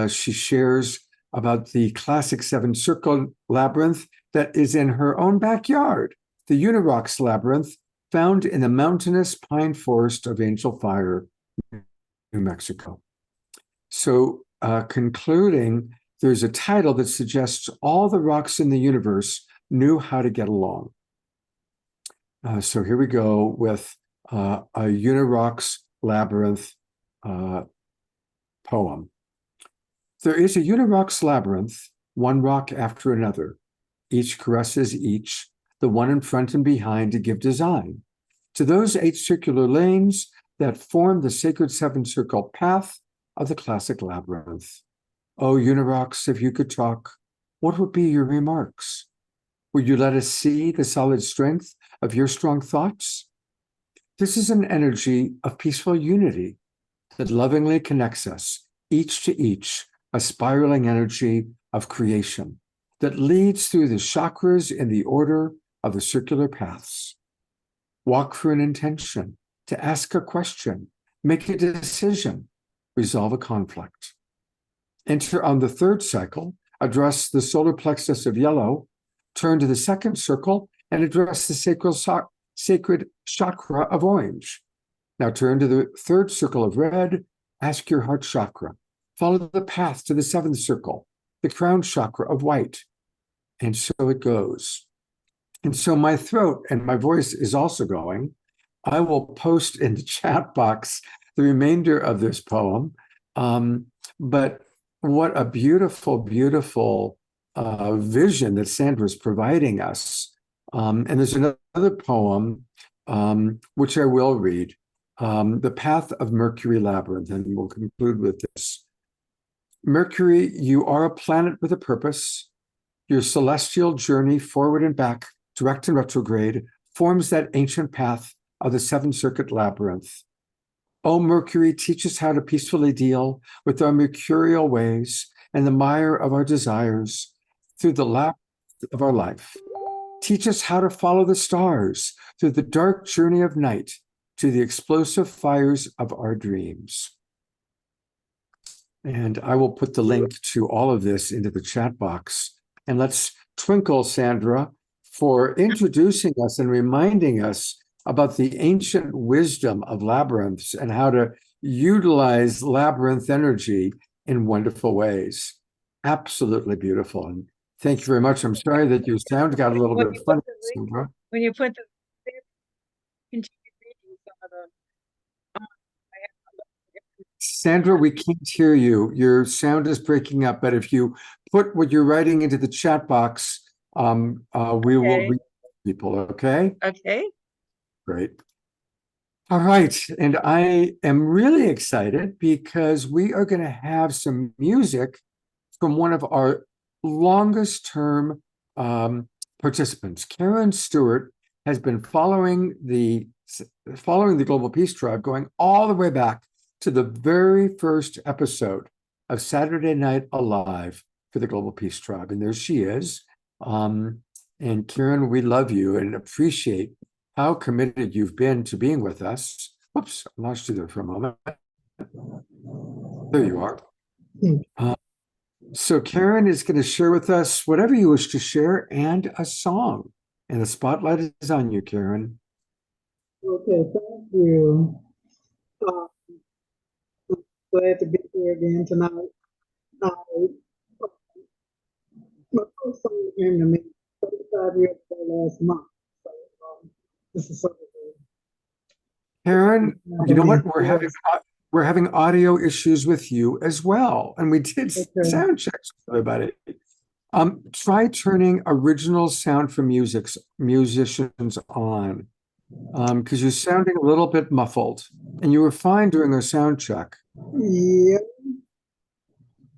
She shares about the classic 7-circle labyrinth that is in her own backyard, the Unirox labyrinth found in the mountainous pine forest of Angel Fire, New Mexico. So concluding, there's a title that suggests all the rocks in the universe knew how to get along. So here we go with a Unirox labyrinth poem. There is a Unirox labyrinth, one rock after another. Each caresses each, the one in front and behind to give design. To those 8 circular lanes that form the sacred 7-circle path of the classic labyrinth. Oh, Unirox, if you could talk, what would be your remarks? Would you let us see the solid strength of your strong thoughts? This is an energy of peaceful unity that lovingly connects us, each to each, a spiraling energy of creation that leads through the chakras in the order of the circular paths. Walk for an intention, to ask a question, make a decision, resolve a conflict. Enter on the 3rd cycle, address the solar plexus of yellow, turn to the 2nd circle and address the sacred chakra of orange. Now turn to the 3rd circle of red, ask your heart chakra. Follow the path to the 7th circle, the crown chakra of white. And so it goes. And so my throat and my voice is also going. I will post in the chat box the remainder of this poem. But what a beautiful, beautiful vision that Sandra's providing us. And there's another poem, which I will read, The Path of Mercury Labyrinth, and we'll conclude with this. Mercury, you are a planet with a purpose. Your celestial journey forward and back, direct and retrograde, forms that ancient path of the 7-circuit labyrinth. O Mercury, teach us how to peacefully deal with our mercurial ways and the mire of our desires through the labyrinth of our life. Teach us how to follow the stars through the dark journey of night to the explosive fires of our dreams. And I will put the link to all of this into the chat box. And let's twinkle Sandra for introducing us and reminding us about the ancient wisdom of labyrinths and how to utilize labyrinth energy in wonderful ways. Absolutely beautiful. And thank you very much. I'm sorry that your sound got a little When bit you funny, put the link- Sandra. When you put the continue reading some of the Sandra, we can't hear you. Your sound is breaking up, but if you put what you're writing into the chat box, we will Okay. read people, okay? Okay. Great. All right. And I am really excited because we are going to have some music from one of our longest term participants. Karen Stewart has been following the Global Peace Tribe, going all the way back to the very first episode of Saturday Night Alive for the Global Peace Tribe. And there she is. And Karen, we love you and appreciate how committed you've been to being with us. Whoops, I lost you there for a moment. There you are. So Karen is going to share with us whatever you wish to share and a song. And the spotlight is on you, Karen. Okay, thank you. Glad to be here again tonight. My first song came to me 35 years ago last month. So, this is something Karen, that you know happened what? to We're me. having audio issues with you as well, and we did Okay. sound checks with everybody. Try turning original sound from musicians on, because you're sounding a little bit muffled, and you were fine during our sound check. Yeah.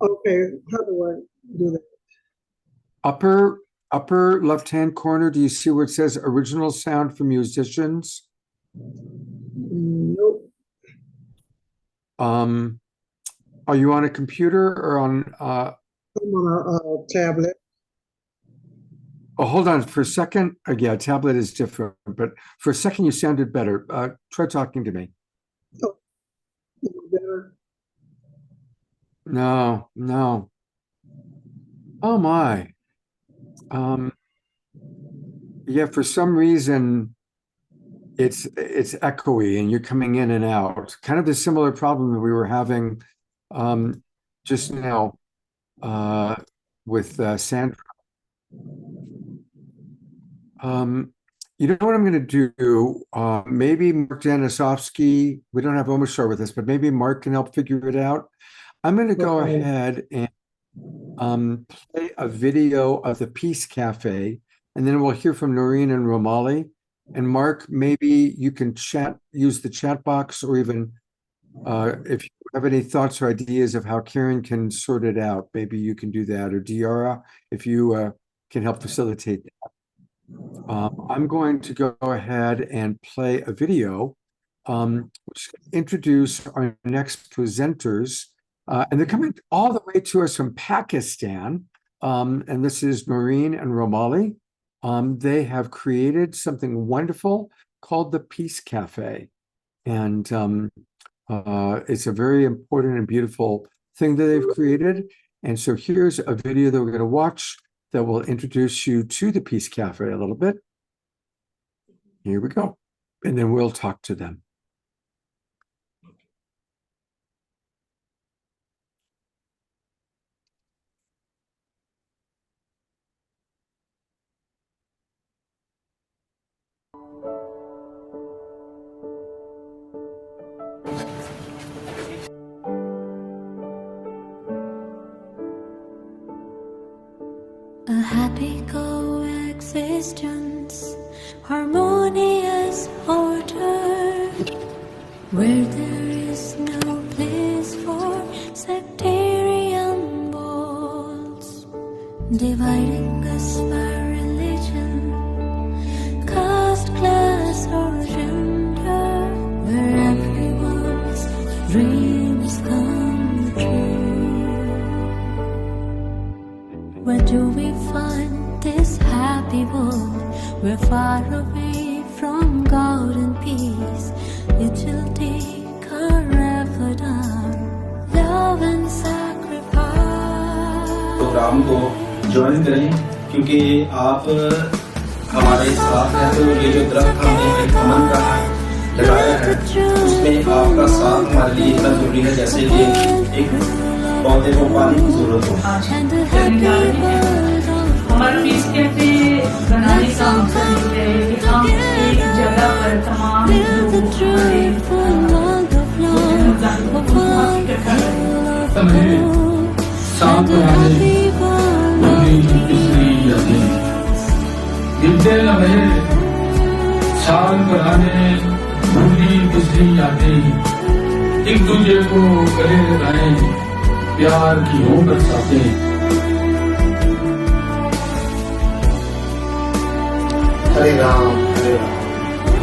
Okay. How do I do that? Upper left-hand corner, do you see where it says original sound for musicians? Nope. Are you on a computer or on I'm on a tablet. oh, hold on for a second. Yeah, tablet is different, but for a second you sounded better. Try talking to me. Oh, better. No. Oh my. Yeah, for some reason it's echoey and you're coming in and out. Kind of the similar problem that we were having just now with Sandra. You know what I'm going to do? Maybe Mark Janisovsky, we don't have Omashar with us, but maybe Mark can help figure it out. I'm going to go ahead and play a video of the Peace Cafe, and then we'll hear from Noreen and Romali. And Mark, maybe you can use the chat box, or even if you have any thoughts or ideas of how Karen can sort it out, maybe you can do that, or DeArah, if you can help facilitate that. I'm going to go ahead and play a video which introduce our next presenters. And they're coming all the way to us from Pakistan. And this is Noreen and Romali. They have created something wonderful called the Peace Cafe. And it's a very important and beautiful thing that they've created. And so here's a video that we're going to watch that will introduce you to the Peace Cafe a little bit. Here we go. And then we'll talk to them. A happy coexistence, harmonious order, where there is no place for sectarian walls, dividing us by religion, caste, class, or gender, where everyone's dreams come true. Where do we find this happy world? We're far away from God and peace. It will take our effort, our love and sacrifice. Program को join करें क्योंकि आप हमारे साथ हैं, तो ये जो दरख्त हमने एक अमन का लगाया है उसमें आपका साथ हमारे लिए इतना जरूरी है जैसे कि एक पौधे को पानी की जरूरत हो। हमारा पीस कैफे बनाने का मकसद है कि हम एक जगह पर तमाम साल पुराने भूली पिछली यादें एक दूजे को गले लगाएं, प्यार की हो बरसातें। हरे राम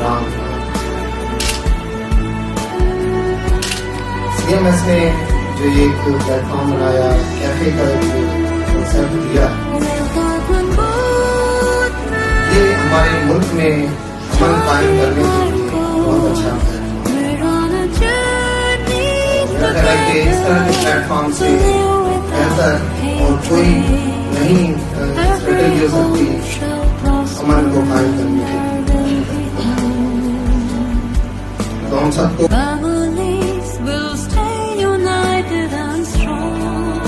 राम। CMS ने जो ये प्लेटफॉर्म बनाया, कैफे का कंसेप्ट दिया, ये हमारे मुल्क में अमन कायम करने के लिए बहुत अच्छा है। लगता है कि इस तरह के प्लेटफॉर्म से बेहतर और कोई नहीं स्ट्रेटेजी हो सकती अमन को कायम करने के लिए। तो हम सबको Families will stay united and strong.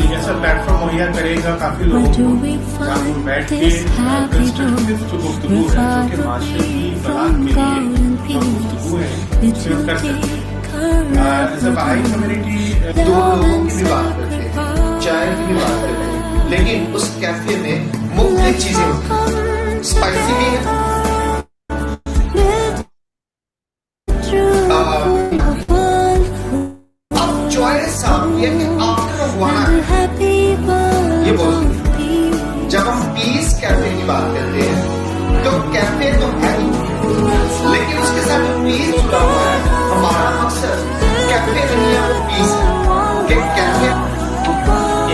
एक ऐसा प्लेटफॉर्म हो मुहैया करेगा काफी लोगों को जहाँ वो बैठ के कंस्ट्रक्टिव जो गुफ्तगू है जो कि माशरे की फलाह के लिए जो गुफ्तगू है उसमें कर सकते हैं। एज अ बाहाई कम्युनिटी दो लोगों की भी बात करते हैं, चाय की भी बात करते हैं, लेकिन उस कैफे में मुख्तलिफ चीजें होती हैं, स्पाइसी भी है, अब चॉइस साहब ये कि आफ्टर वन ये बोलते हैं जब हम पीस कैफे की बात करते हैं तो कैफे तो है ही, लेकिन उसके साथ जो पीस जुड़ा हुआ है हमारा मकसद कैफे नहीं है, वो पीस है कि कैफे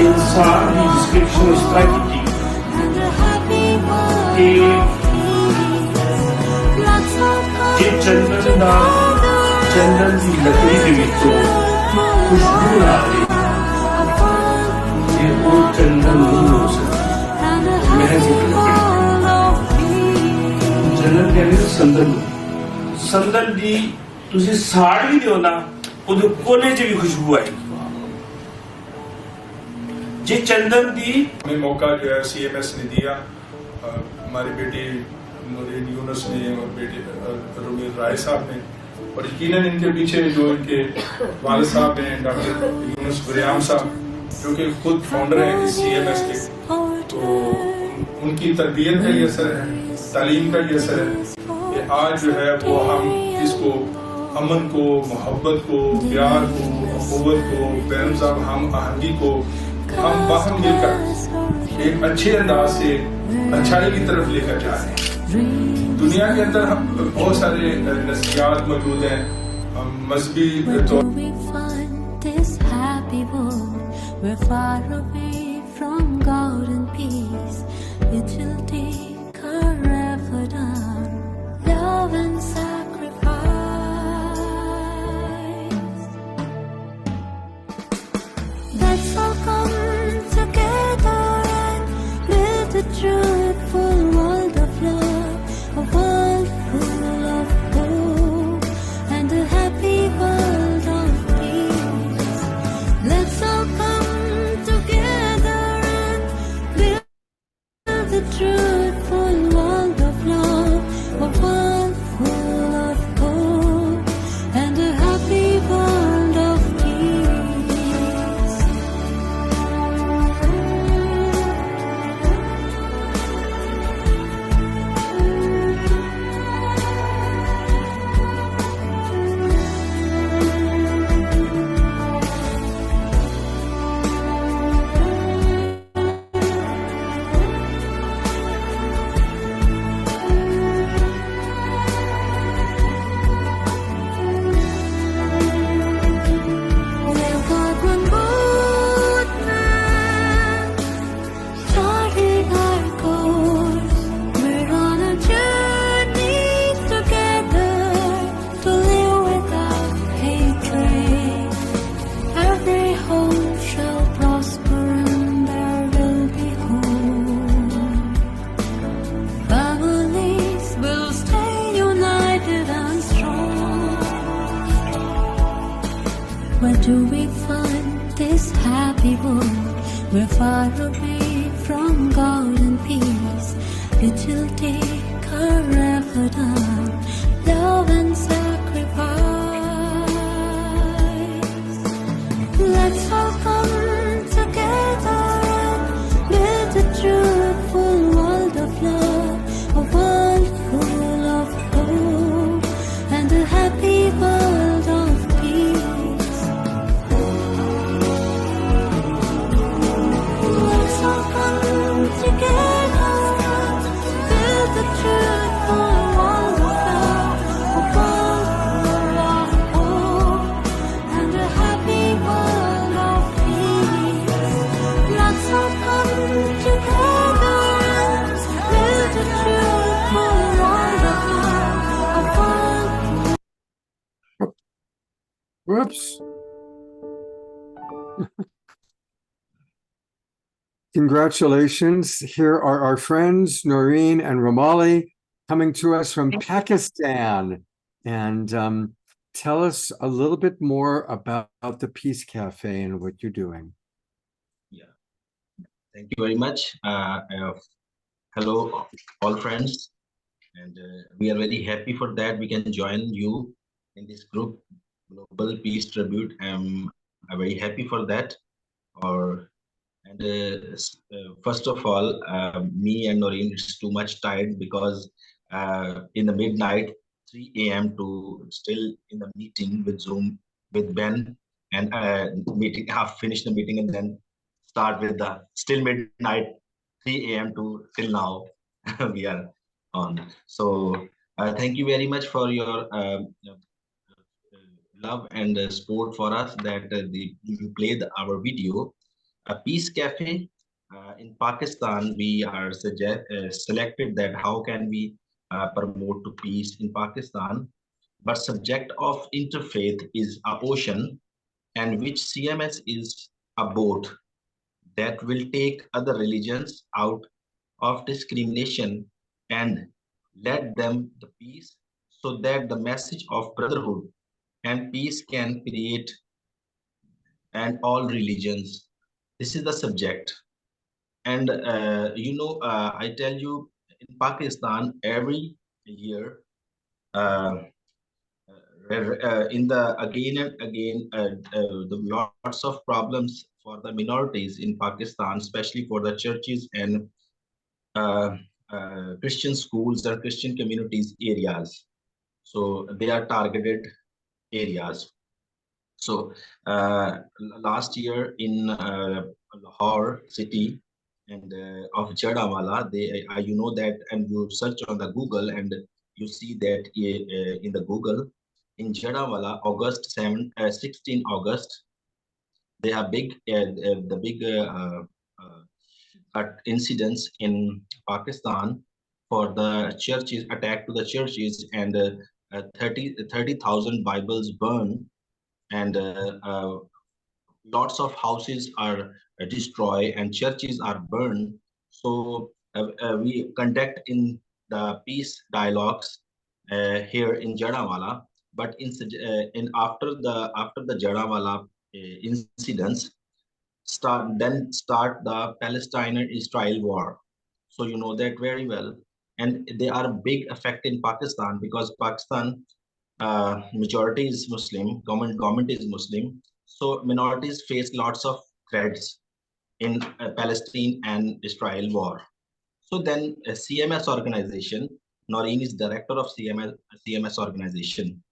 इंसान की डिस्क्रिप्शन इस तरह की थी कि ये चंदन की लकड़ी के विचों खुशबू आ रही ये वो चंदन नहीं हो सकता, महज चंदन कहने से संदन दी तुझे साड़ भी दो ना ਉਹਦੇ ਕੋਨੇ 'ਚ ਵੀ ਖੁਸ਼ਬੂ ਆਏਗੀ। जे चंदन दी हमें मौका जो है CMS ने दिया, हमारी बेटी नूरीन यूनस ने और बेटी रोमीन राय साहब ने, और यकीनन इनके पीछे जो इनके वालिद साहब हैं डॉक्टर यूनस गुरियाम साहब जो कि खुद फाउंडर हैं इस CMS के, तो उनकी तरबियत का ये असर है, तालीम का ये असर है कि आज जो है वो हम इसको अमन को, मोहब्बत को, प्यार को, अखुवत को, बेनज़ाब हम आहंगी को हम बाहम मिलकर एक अच्छे अंदाज से अच्छाई की तरफ लेकर जा रहे हैं। दुनिया के अंदर हम बहुत सारे नज़रियात मौजूद हैं, मजहबी तौर Let's all come together and build a truthful world of love, a world full of hope, and a happy world of peace. Let's all come together and build a truthful world of love, a world full of hope, and a happy world of peace. We've got one boat man charting our course. We're on a journey together to live without hatred. Every home shall prosper and there will be home. Families will stay united and strong. Where do we find this happy world? We're far away from God and peace. It will take our effort and love and sacrifice. Let's all come together and build a truthful world of love, a world full of hope, and a happy world of peace. Let's all come together and build a truthful world of love, a world full of hope, and a happy world of peace. Let's all come together and build a truthful world of love, a world. Whoops. Congratulations. Here are our friends, Noreen and Romali, coming to us from Pakistan. And tell us a little bit more about the Peace Cafe and what you're doing. Thank you very much. Hello, all friends, and we are very happy for that. We can join you in this group, Global Peace Tribute. I'm very happy for that. First of all, me and Noreen is too much tired because in the midnight, 3 a.m. to still in the meeting with Zoom with Ben and meeting half finish the meeting and then start with the still midnight 3 a.m. to till now we are on. So thank you very much for your love and support for us that you played our video. A Peace Cafe in Pakistan, we are selected that how can we promote to peace in Pakistan. But subject of interfaith is a ocean, and which CMS is a boat that will take other religions out of discrimination and let them the peace so that the message of brotherhood and peace can create and all religions. This is the subject. And I tell you, in Pakistan, every year, in the again and again, the lots of problems for the minorities in Pakistan, especially for the churches and Christian schools or Christian communities areas. So they are targeted areas. So last year in Lahore city and of Jadawala, you know that, and you search on the Google and you see that in the Google in Jadawala, 16 August, they have big incidents in Pakistan for the churches, attack to the churches, and 30,000 Bibles burned, and lots of houses are destroyed and churches are burned. So we conduct in the peace dialogues here in Jadawala, but in after the Jadawala incidents, start the Palestine-Israel war. So you know that very well, and they are a big effect in Pakistan because Pakistan majority is Muslim, government is Muslim, so minorities face lots of threats in Palestine and Israel war. So then a CMS organization, Noreen is director of CMS organization,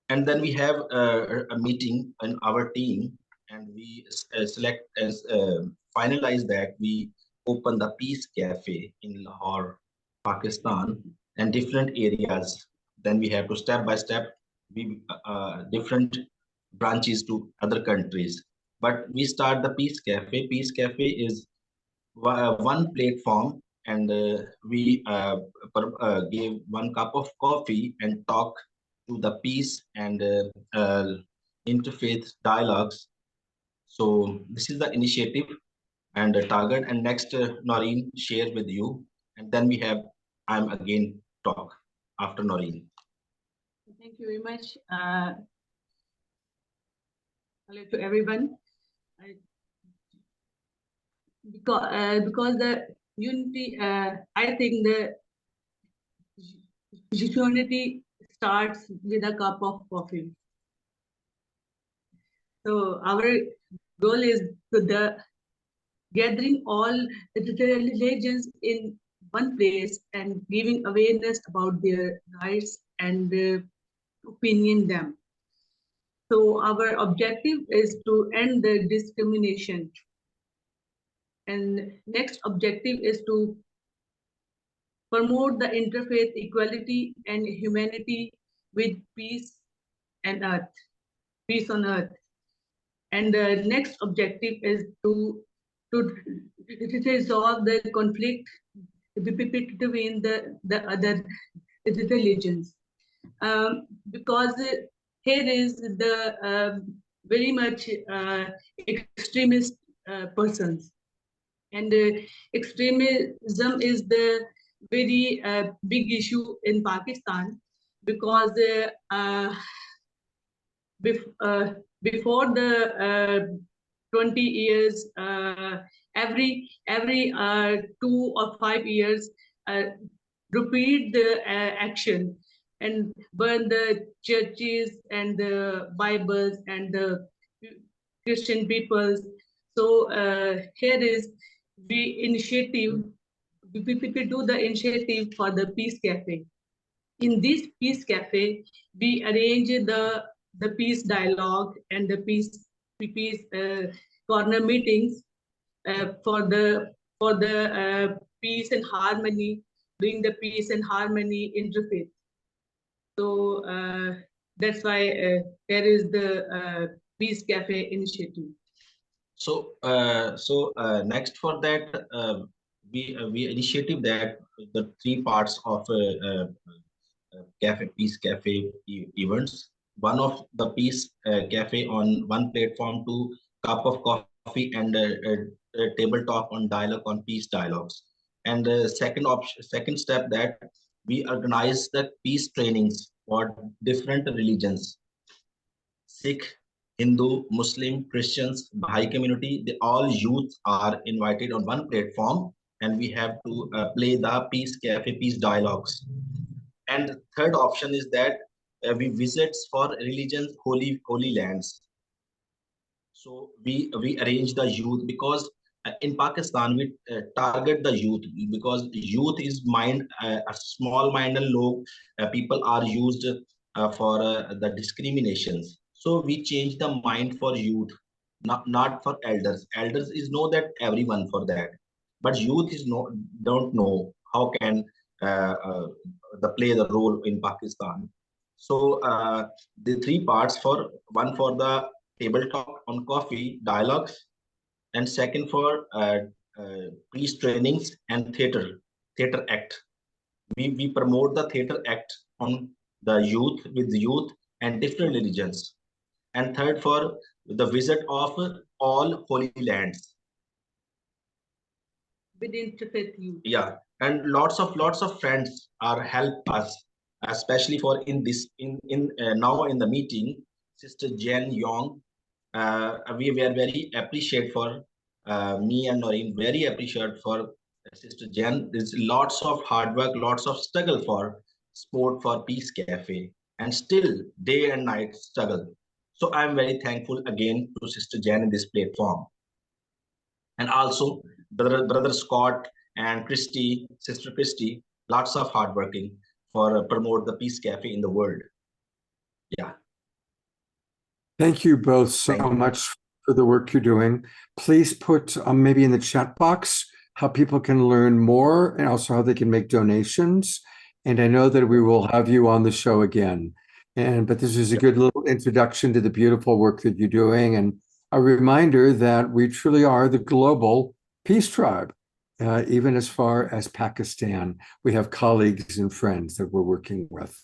and then we have a meeting in our team, and we select as finalize that we open the Peace Cafe in Lahore, Pakistan, and different areas. Then we have to step by step we different branches to other countries. But we start the Peace Cafe. Peace Cafe is one platform, and we gave 1 cup of coffee and talk to the peace and interfaith dialogues. So this is the initiative and the target. And next, Noreen share with you, and then we have I'm again talk after Noreen. Thank you very much. Hello to everyone. Because the unity, I think the unity starts with a cup of coffee. So our goal is to the gathering all the religions in one place and giving awareness about their rights and opinion them. So our objective is to end the discrimination. And next objective is to promote the interfaith equality and humanity with peace and earth, peace on earth. And the next objective is to resolve the conflict between the other religions. Because here is the very much extremist persons. And extremism is the very big issue in Pakistan because before the 20 years, every 2 or 5 years, repeat the action and burn the churches and the Bibles and the Christian peoples. So here is we initiative. We do the initiative for the Peace Cafe. In this Peace Cafe, we arrange the peace dialogue and the peace corner meetings for the peace and harmony, bring the peace and harmony interfaith. So that's why there is the Peace Cafe initiative. So, next for that, we initiative that the 3 parts of Peace Cafe events. One of the Peace Cafe on one platform, to cup of coffee and table talk on dialogue on peace dialogues. And second step that we organize the peace trainings for different religions. Sikh, Hindu, Muslim, Christians, Bahai community, all youth are invited on one platform, and we have to play the Peace Cafe, peace dialogues. And the third option is that we visits for religions, holy lands. So we arrange the youth, because in Pakistan we target the youth, because youth is a small mind and low people are used for the discriminations. So we change the mind for youth, not for elders. Elders is know that everyone for that, but youth is don't know how can play the role in Pakistan. So the 3 parts, for one for the table talk on coffee dialogues, and second for peace trainings and theater act. We promote the theater act on the youth, with youth and different religions. And third for the visit of all holy lands. With interfaith youth. Yeah, and lots of friends are help us, especially for in now in the meeting. Sister Jen Young, we were very appreciate for me and Noreen, very appreciate for Sister Jen. There's lots of hard work, lots of struggle for sport for Peace Cafe, and still day and night struggle. So I'm very thankful again to Sister Jen in this platform. And also brother Scott and Christy, Sister Christy, lots of hard working for promote the Peace Cafe in the world. Yeah. Thank you both so much for the work you're doing. Please put maybe in the chat box how people can learn more, and also how they can make donations. And I know that we will have you on the show again. But this is a good little introduction to the beautiful work that you're doing, and a reminder that we truly are the global peace tribe, even as far as Pakistan. We have colleagues and friends that we're working with,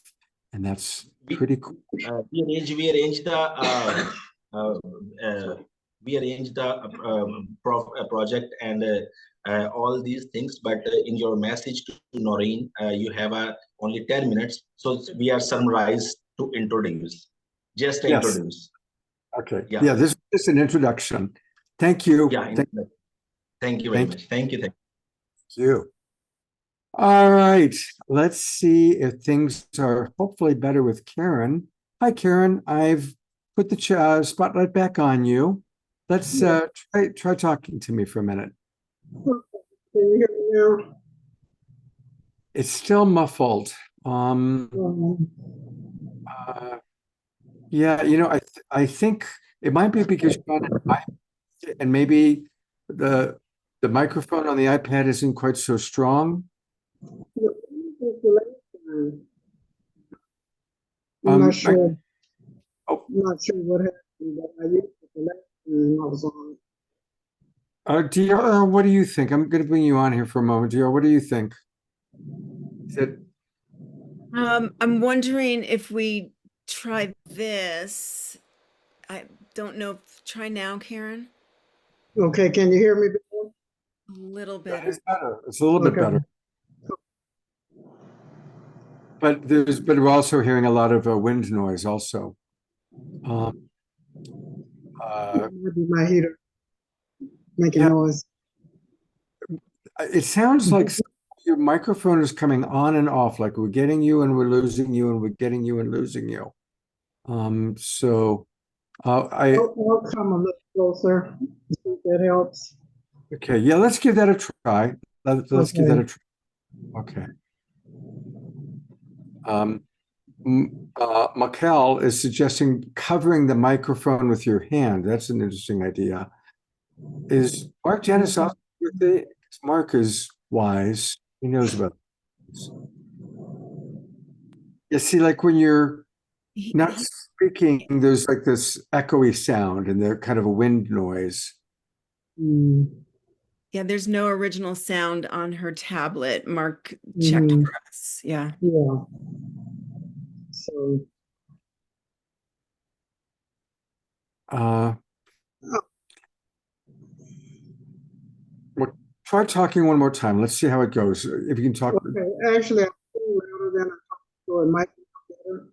and that's pretty cool. We arrange the project and all these things, but in your message to Noreen, you have only 10 minutes, so we are summarized to introduce. Just introduce. Okay. Yeah, this is just an introduction. Thank you. Yeah. Thank you very much. Thank you. Thank you. All right. Let's see if things are hopefully better with Karen. Hi, Karen. I've put the spotlight back on you. Let's try talking to me for a minute. Can you hear me now? It's still muffled. Yeah, I think it might be because you're on an iPad, and maybe the microphone on the iPad isn't quite so strong. I'm not sure. I'm not sure what happened, but I used it the last time I was on. DeArah, what do you think? I'm going to bring you on here for a moment. DeArah, what do you think? Is it? I'm wondering if we try this. I don't know. Try now, Karen. Okay, can you hear me better? A little better. It's better. It's a little bit better. But we're also hearing a lot of wind noise also. Maybe my heater. making Yeah. noise. It sounds like your microphone is coming on and off, like we're getting you and we're losing you and we're getting you and losing you. I'll come a little closer. See if that helps. Okay, yeah, let's give that a try. Let's give that a Okay. try. Okay. Mikel is suggesting covering the microphone with your hand. That's an interesting idea. Is Mark Janis off with it? Mark is wise. He knows about this. You see, like when you're not speaking, there's like this echoey sound and they're kind of a wind noise. Yeah, there's no original sound on her tablet. Mark checked for us. Yeah. Yeah. So. Well, try talking one more time. Let's see how it goes. If you can talk. Okay. Actually, I'm louder than I talk, so it might be better.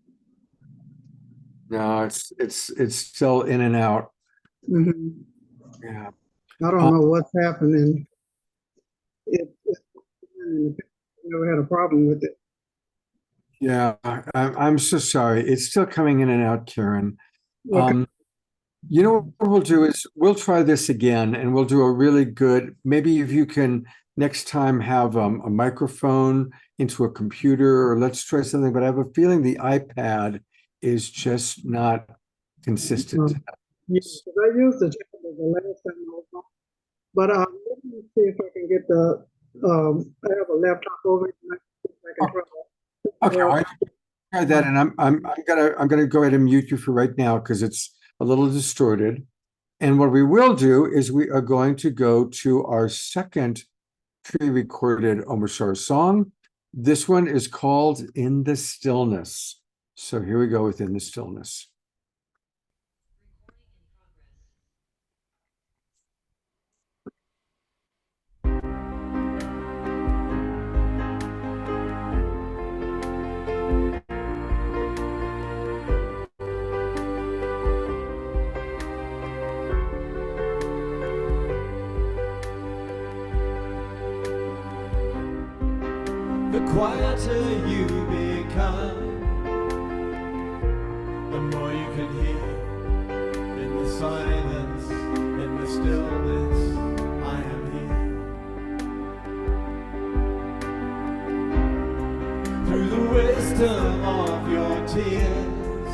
No, it's still in and out. Yeah. I don't know what's happening. Never had a problem with it. Yeah, I'm so sorry. It's still coming in and out, Karen. Okay. You know what we'll do is we'll try this again and we'll do a really good, maybe if you can next time have a microphone into a computer, or let's try something, but I have a feeling the iPad is just not consistent. Yes, because I used the tablet the last time I was on. But let me see if I can get the, I have a laptop over here. I can try Okay, I try that, and I'm gonna go ahead and mute you for right now because it's a little distorted. And what we will do is we are going to go to our second pre-recorded Omashar song. This one is called In the Stillness. So here we go with In the Stillness. The quieter you become, the more you can hear. In the silence, in the stillness, I am here. Through the wisdom of your tears,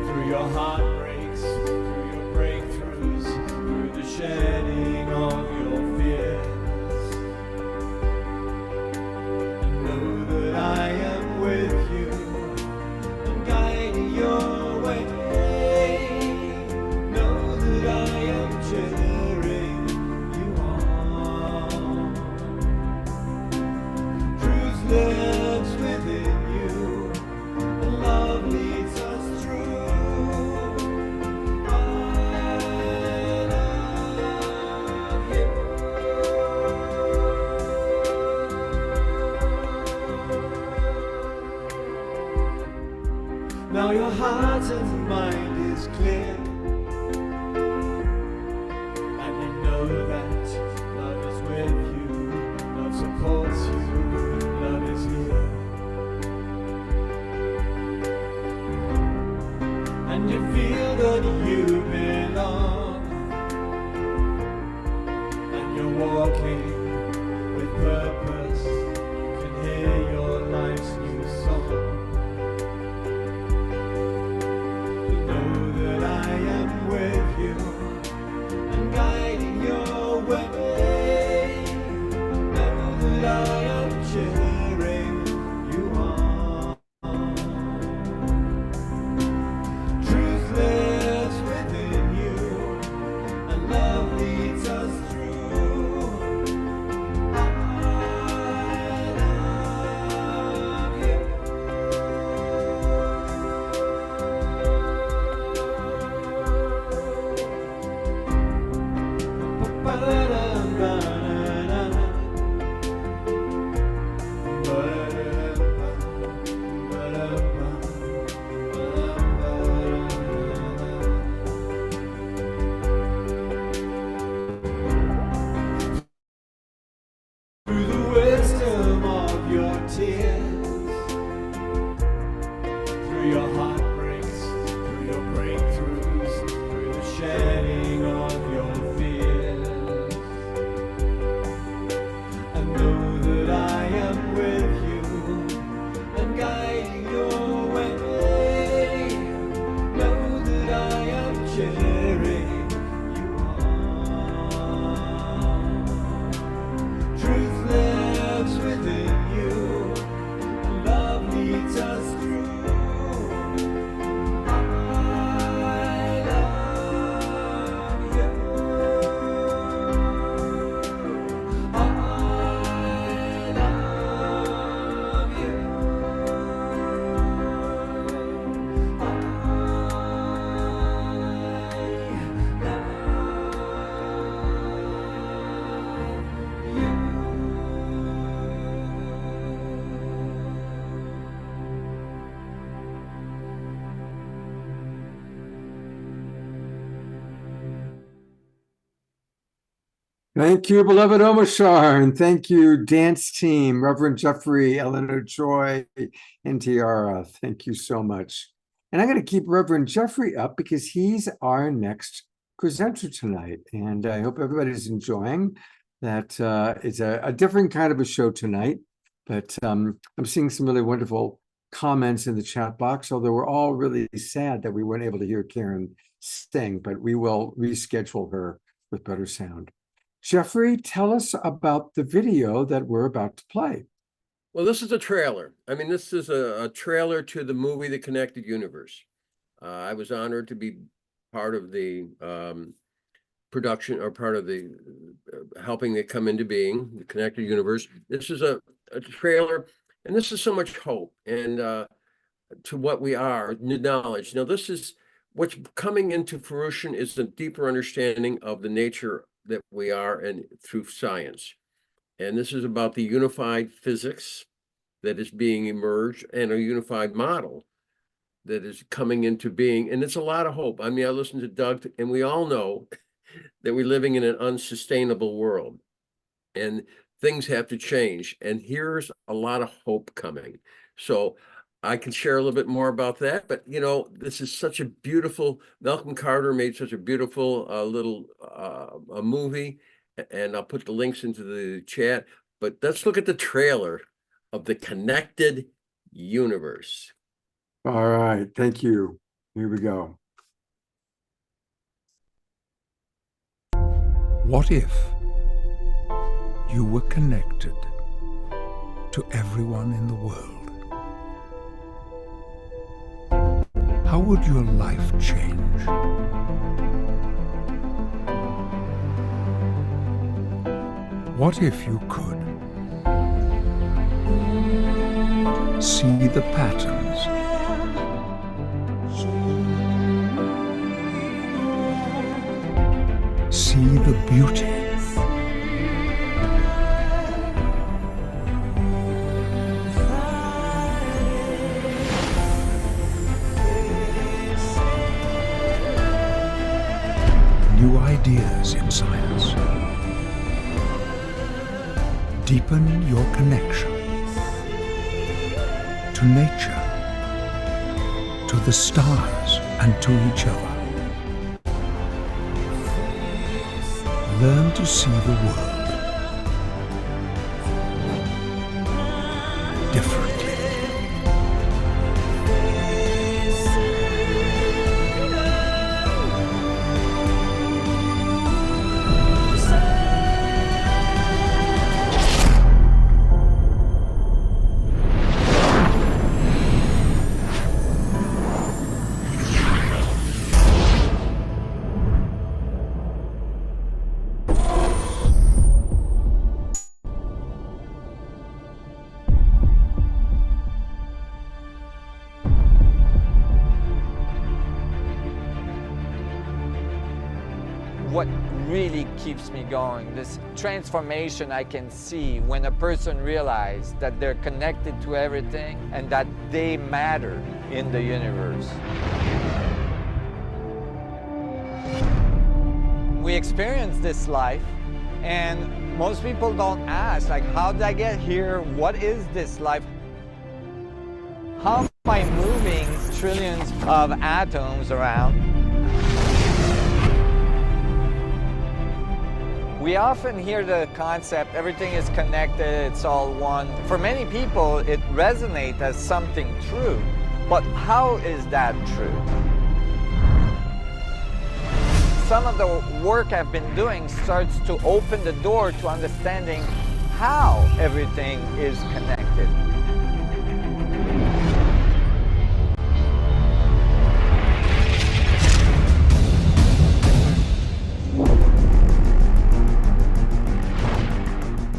through your heartbreaks, through your breakthroughs, through the shedding of your fears. I am with you and guiding your way. Know that I am cheering you on. Truth lives within you and love leads us through. I love you. Now your heart and mind is clear, and you know that love is with you, love supports you, love is here. And you feel that you belong, and you're walking with purpose, you can hear your life's new song. With you and guiding your way. Know that I am cheering you on. Truth lives within you and love leads us through. I sharing you are. Truth lives within you, love leads us through. Thank you, beloved Omashar, and thank you, dance team, Reverend Jeffrey, Eleanor Joy, and DeArah. Thank you so much. And I'm going to keep Reverend Jeffrey up because he's our next presenter tonight. And I hope everybody's enjoying that. It's a different kind of a show tonight, but I'm seeing some really wonderful comments in the chat box, although we're all really sad that we weren't able to hear Karen sing, but we will reschedule her with better sound. Jeffrey, tell us about the video that we're about to play. Well, this is a trailer. I mean, this is a trailer to the movie The Connected Universe. I was honored to be part of the production, or part of the helping it come into being, The Connected Universe. This is a trailer, and this is so much hope and to what we are, knowledge. Now, this is what's coming into fruition, is a deeper understanding of the nature that we are, and through science. And this is about the unified physics that is being emerged, and a unified model that is coming into being. And it's a lot of hope. I mean, I listened to Doug, and we all know that we're living in an unsustainable world, and things have to change. And here's a lot of hope coming. So I can share a little bit more about that, but you know, this is such a beautiful, Malcolm Carter made such a beautiful little a movie, and I'll put the links into the chat, but let's look at the trailer of The Connected Universe. All right, thank you. Here we go. What if you were connected to everyone in the world? How would your life change? What if you could see the patterns, see the beauty, new ideas in science. Deepen your connection to nature, to the stars, and to each other. Learn to see the world differently. What really keeps me going, this transformation I can see when a person realizes that they're connected to everything and that they matter in the universe. We experience this life, and most people don't ask, like, how did I get here? What is this life? How am I moving trillions of atoms around? We often hear the concept, everything is connected, it's all one. For many people, it resonates as something true. But how is that true? some of the work I've been doing starts to open the door to understanding how everything is connected.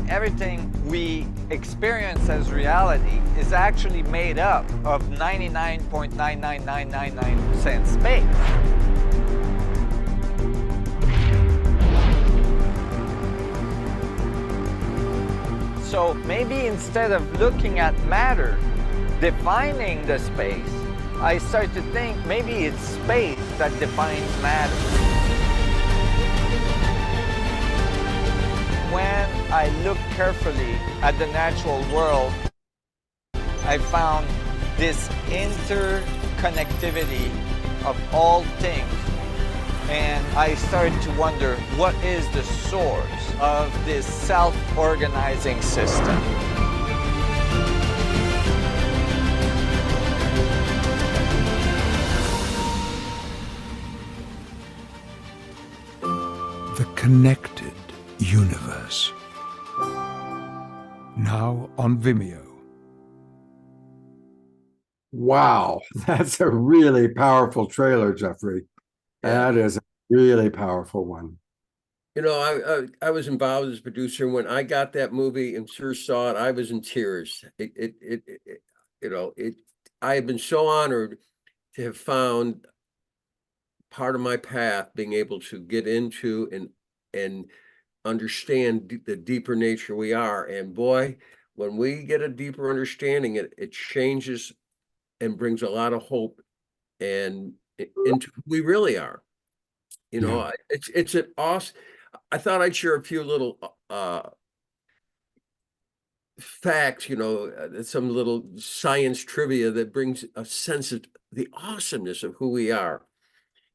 Everything we experience as reality is actually made up of 99.99999% space. So maybe instead of looking at matter, defining the space, I start to think maybe it's space that defines matter. When I look carefully at the natural world, I found this interconnectivity of all things. And I started to wonder, what is the source of this self-organizing system? The Connected Universe. Now on Vimeo. Wow, that's a really powerful trailer, Jeffrey. That is a really powerful one. You know, I was involved as a producer. When I got that movie and first saw it, I was in tears. I have been so honored to have found part of my path, being able to get into and understand the deeper nature we are. And boy, when we get a deeper understanding, it changes and brings a lot of hope and into who we really are. You know, it's an awesome. I thought I'd share a few little facts, you know, some little science trivia that brings a sense of the awesomeness of who we are.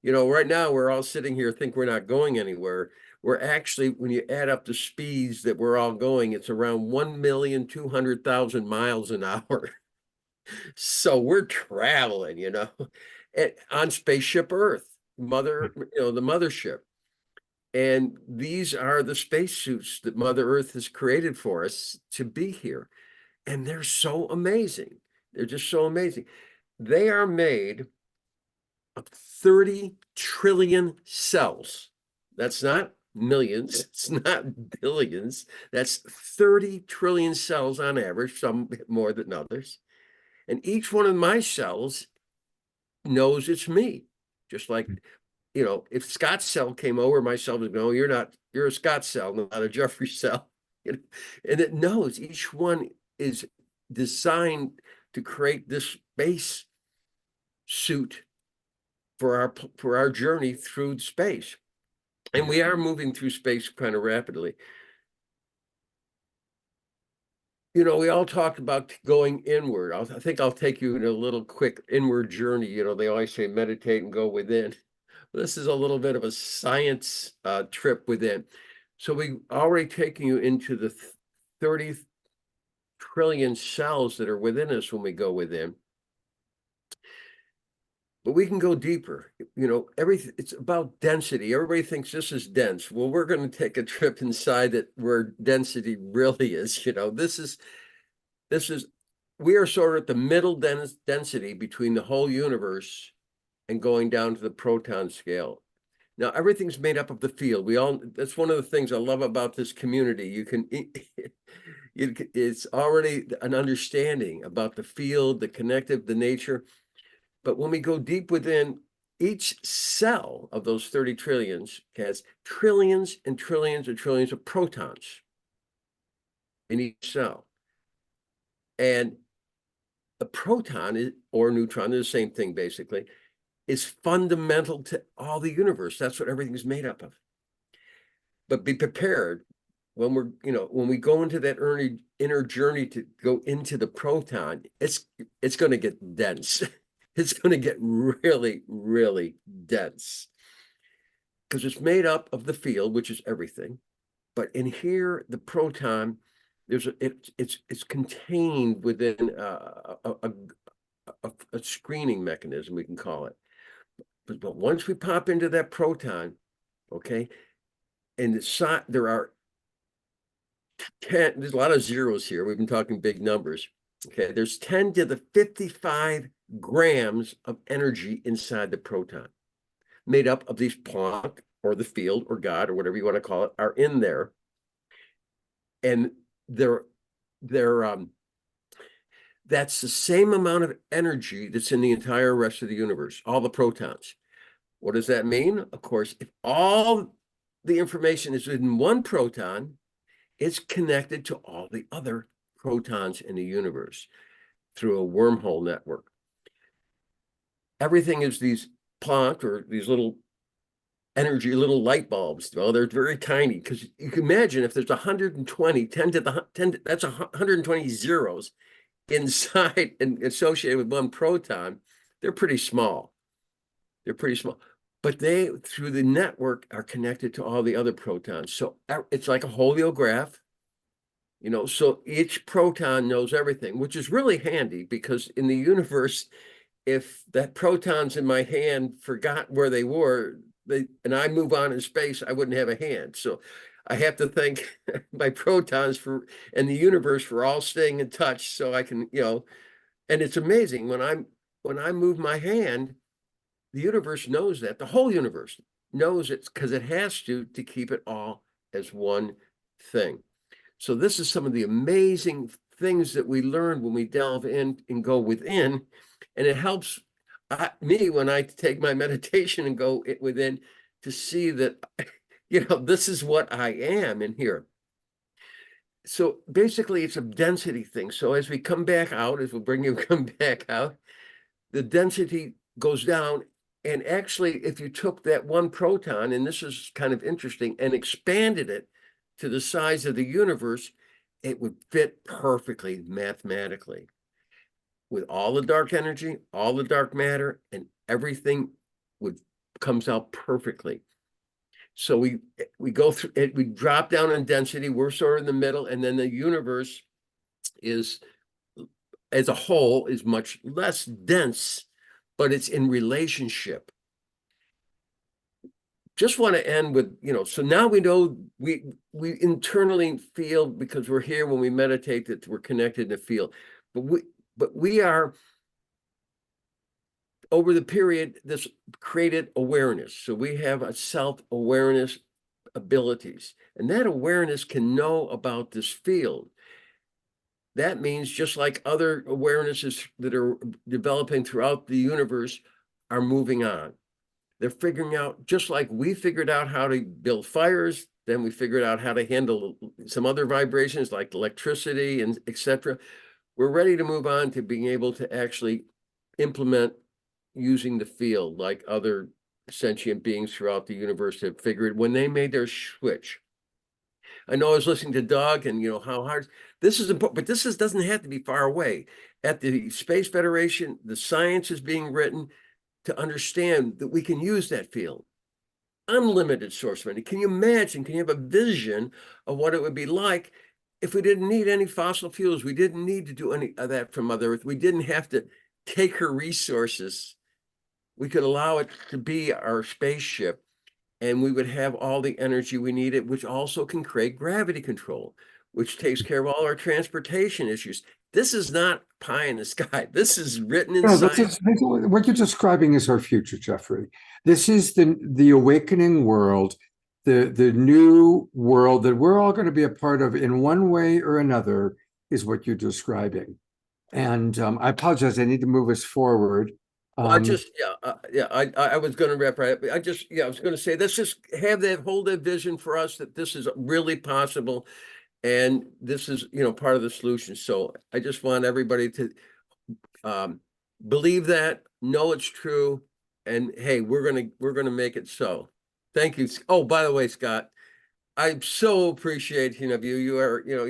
You know, right now we're all sitting here think we're not going anywhere. We're actually, when you add up the speeds that we're all going, it's around 1,200,000 miles an hour. So we're traveling, you know, on spaceship Earth, the mothership. And these are the spacesuits that Mother Earth has created for us to be here. And they're so amazing. They're just so amazing. They are made of 30 trillion cells. That's not millions. It's not billions. That's 30 trillion cells on average, some more than others. And each one of my cells knows it's me. Just like, you know, if Scott's cell came over, my cell would go, you're a Scott cell, not a Jeffrey cell. You know? And it knows each one is designed to create this space suit for our journey through space. And we are moving through space kind of rapidly. You know, we all talked about going inward. I think I'll take you in a little quick inward journey. You know, they always say meditate and go within. This is a little bit of a science trip within. So we already taking you into the 30 trillion cells that are within us when we go within. But we can go deeper. You know, it's about density. Everybody thinks this is dense. Well, we're going to take a trip inside that where density really is. You know, we are sort of at the middle density between the whole universe and going down to the proton scale. Now, everything's made up of the field. That's one of the things I love about this community. It's already an understanding about the field, the connective, the nature. But when we go deep within, each cell of those 30 trillions has trillions and trillions and trillions of protons in each cell. And a proton or neutron is the same thing, basically, is fundamental to all the universe. That's what everything's made up of. But be prepared when we go into that inner journey to go into the proton, it's going to get dense. It's going to get really, really dense because it's made up of the field, which is everything. But in here, the proton, it's contained within a screening mechanism, we can call it. But once we pop into that proton, okay? And there are 10, there's a lot of zeros here. We've been talking big numbers. Okay, there's 10 to the 55 grams of energy inside the proton, made up of these Planck or the field or God or whatever you want to call it, are in there. And that's the same amount of energy that's in the entire rest of the universe, all the protons. What does that mean? Of course, if all the information is in one proton, it's connected to all the other protons in the universe through a wormhole network. Everything is these Planck or these little energy, little light bulbs. Well, they're very tiny because you can imagine if there's 120, 10 to the 10, that's 120 zeros inside and associated with one proton. They're pretty small. They're pretty small. But they, through the network, are connected to all the other protons. So it's like a hologram, you know, so each proton knows everything, which is really handy because in the universe, if that protons in my hand forgot where they were, and I move on in space, I wouldn't have a hand. So I have to thank my protons and the universe for all staying in touch so I can, you know, and it's amazing when I move my hand, the universe knows that. The whole universe knows it because it has to keep it all as one thing. So this is some of the amazing things that we learn when we delve in and go within. And it helps me when I take my meditation and go within to see that, you know, this is what I am in here. So basically it's a density thing. So as we come back out, as we'll bring you come back out, the density goes down. And actually, if you took that one proton, and this is kind of interesting, and expanded it to the size of the universe, it would fit perfectly mathematically with all the dark energy, all the dark matter, and everything comes out perfectly. So we go through it, we drop down in density, we're sort of in the middle, and then the universe is, as a whole, is much less dense, but it's in relationship. Just want to end with, you know, so now we know we internally feel, because we're here when we meditate, that we're connected in the field. But we are, over the period, this created awareness. So we have a self-awareness abilities, and that awareness can know about this field. That means just like other awarenesses that are developing throughout the universe are moving on. They're figuring out, just like we figured out how to build fires, then we figured out how to handle some other vibrations like electricity and etc. We're ready to move on to being able to actually implement using the field like other sentient beings throughout the universe have figured when they made their switch. I know I was listening to Doug and, you know, how hard this is important, but this doesn't have to be far away. At the Space Federation, the science is being written to understand that we can use that field. Unlimited source of energy. Can you imagine? Can you have a vision of what it would be like if we didn't need any fossil fuels? We didn't need to do any of that from Mother Earth. We didn't have to take her resources. We could allow it to be our spaceship, and we would have all the energy we needed, which also can create gravity control, which takes care of all our transportation issues. This is not pie in the sky. This is written in science. What you're describing is our future, Jeffrey. This is the awakening world, the new world that we're all going to be a part of in one way or another, is what you're describing. And I apologize. I need to move us forward. I was going to wrap right up. I was going to say, let's just hold that vision for us that this is really possible. And this is, you know, part of the solution. So I just want everybody to believe that, know it's true, and hey, we're gonna make it so. Thank you. Oh, by the way, Scott, I so appreciate you. You are, you know,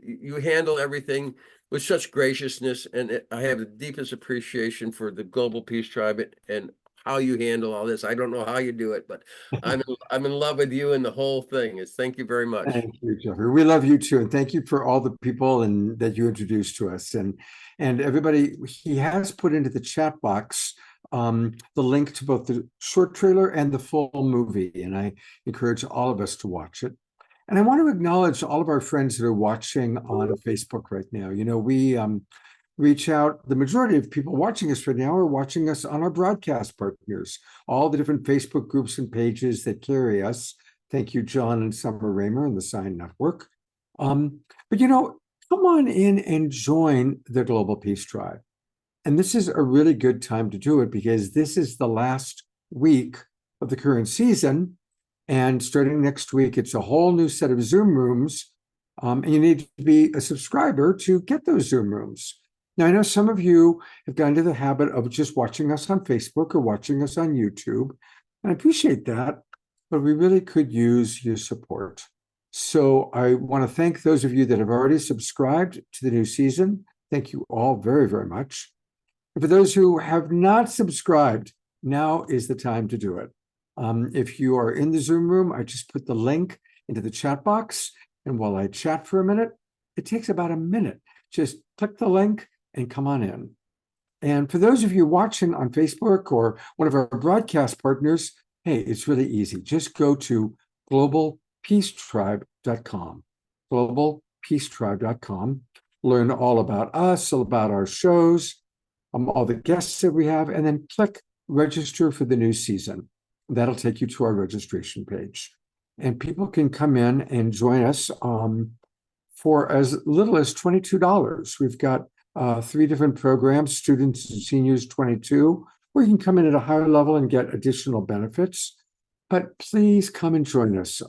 you handle everything with such graciousness, and I have the deepest appreciation for the Global Peace Tribe and how you handle all this. I don't know how you do it, but I'm in love with you and the whole thing. Thank you very much. Thank you, Jeffrey. We love you too, and thank you for all the people that you introduced to us, and everybody. He has put into the chat box the link to both the short trailer and the full movie, and I encourage all of us to watch it. And I want to acknowledge all of our friends that are watching on Facebook right now. You know, we reach out, the majority of people watching us right now are watching us on our broadcast partners, all the different Facebook groups and pages that carry us. Thank you, John and Summer Raymer and the Sign Network. But you know, come on in and join the Global Peace Tribe. And this is a really good time to do it because this is the last week of the current season. And starting next week, it's a whole new set of Zoom rooms. And you need to be a subscriber to get those Zoom rooms. Now, I know some of you have gotten into the habit of just watching us on Facebook or watching us on YouTube. And I appreciate that, but we really could use your support. So I want to thank those of you that have already subscribed to the new season. Thank you all very, very much. And for those who have not subscribed, now is the time to do it. If you are in the Zoom room, I just put the link into the chat box. And while I chat for a minute, it takes about a minute. Just click the link and come on in. And for those of you watching on Facebook or one of our broadcast partners, hey, it's really easy. Just go to globalpeacetribe.com, globalpeacetribe.com. Learn all about us, all about our shows, all the guests that we have, and then click register for the new season. That'll take you to our registration page. And people can come in and join us for as little as $22. We've got 3 different programs, students and seniors, 22, or you can come in at a higher level and get additional benefits. But please come and join us.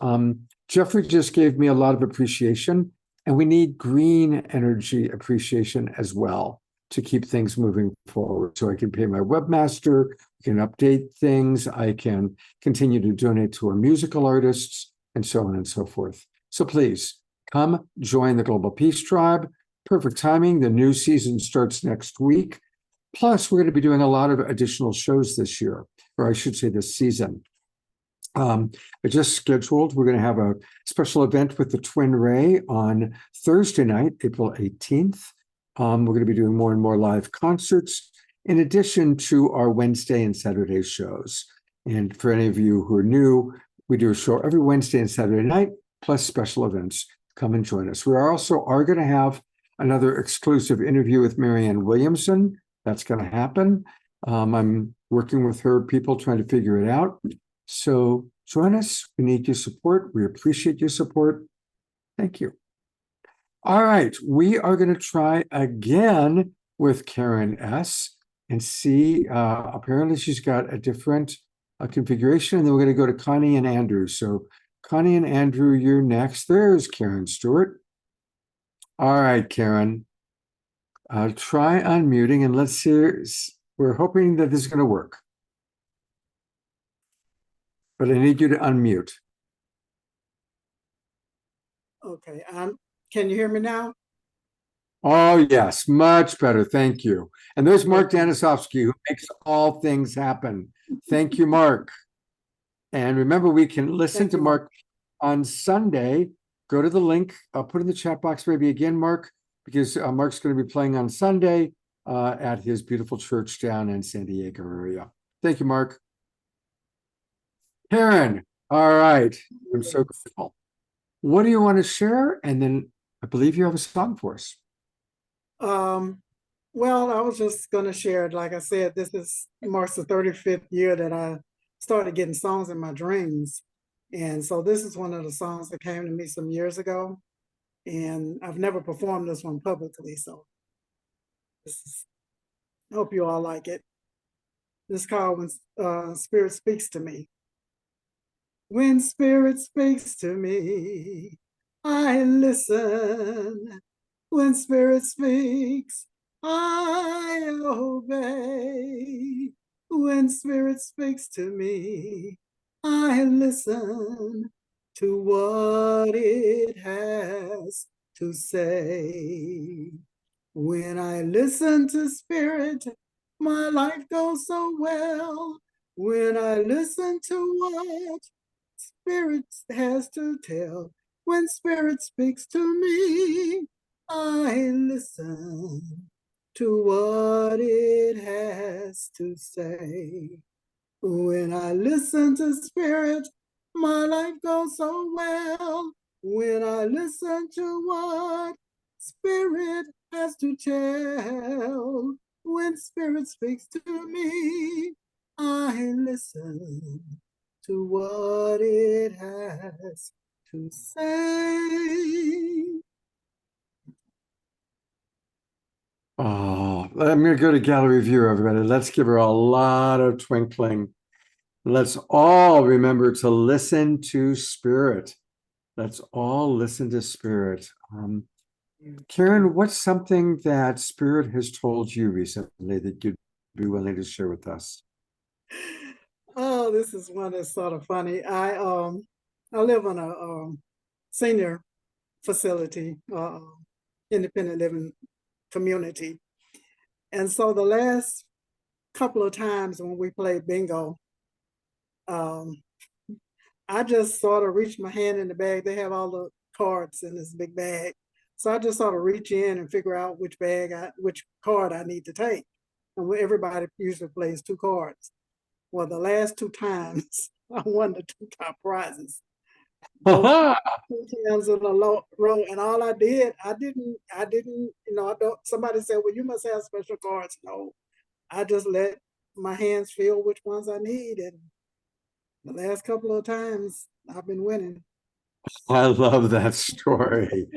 Jeffrey just gave me a lot of appreciation, and we need green energy appreciation as well to keep things moving forward. So I can pay my webmaster, I can update things, I can continue to donate to our musical artists, and so on and so forth. So please come join the Global Peace Tribe. Perfect timing. The new season starts next week. Plus, we're going to be doing a lot of additional shows this year, or I should say this season. I just scheduled, we're going to have a special event with the Twin Ray on Thursday night, April 18th. We're going to be doing more and more live concerts in addition to our Wednesday and Saturday shows. And for any of you who are new, we do a show every Wednesday and Saturday night, plus special events. Come and join us. We also are going to have another exclusive interview with Marianne Williamson. That's going to happen. I'm working with her people trying to figure it out. So join us. We need your support. We appreciate your support. Thank you. All right, we are going to try again with Karen S. and see, apparently she's got a different configuration, and then we're going to go to Connie and Andrew. So Connie and Andrew, you're next. There's Karen Stewart. All right, Karen, try unmuting, and let's see, we're hoping that this is going to work. But I need you to unmute. Okay, can you hear me now? Oh, yes, much better. Thank you. And there's Mark Danisovsky, who makes all things happen. Thank you, Mark. And remember, we can listen to Mark on Sunday. Go to the link. I'll put in the chat box maybe again, Mark, because Mark's going to be playing on Sunday at his beautiful church down in San Diego area. Thank you, Mark. Karen, all right. I'm so grateful. What do you want to share? And then I believe you have a song for us. Well, I was just going to share it. Like I said, this marks the 35th year that I started getting songs in my dreams. And so this is one of the songs that came to me some years ago. And I've never performed this one publicly. So I hope you all like it. This is called When Spirit Speaks to Me. When Spirit speaks to me, I listen. When Spirit speaks, I obey. When Spirit speaks to me, I listen to what it has to say. When I listen to Spirit, my life goes so well. When I listen to what Spirit has to tell, when Spirit speaks to me, I listen to what it has to say. When I listen to Spirit, my life goes so well. When I listen to what Spirit has to tell, when Spirit speaks to me, I listen to what it has to say. Oh, I'm going to go to gallery view, everybody. Let's give her a lot of twinkling. Let's all remember to listen to Spirit. Let's all listen to Spirit. Karen, what's something that Spirit has told you recently that you'd be willing to share with us? Oh, this is one that's sort of funny. I live in a senior facility, independent living community. And so the last couple of times when we played bingo, I just sort of reached my hand in the bag. They have all the cards in this big bag. So I just sort of reach in and figure out which card I need to take. And everybody usually plays 2 cards. Well, the last 2 times I won the 2 top prizes. 2 times in a row, and all I didn't, somebody said, well, you must have special cards. No, I just let my hands feel which ones I need. And the last couple of times I've been winning. I love that story.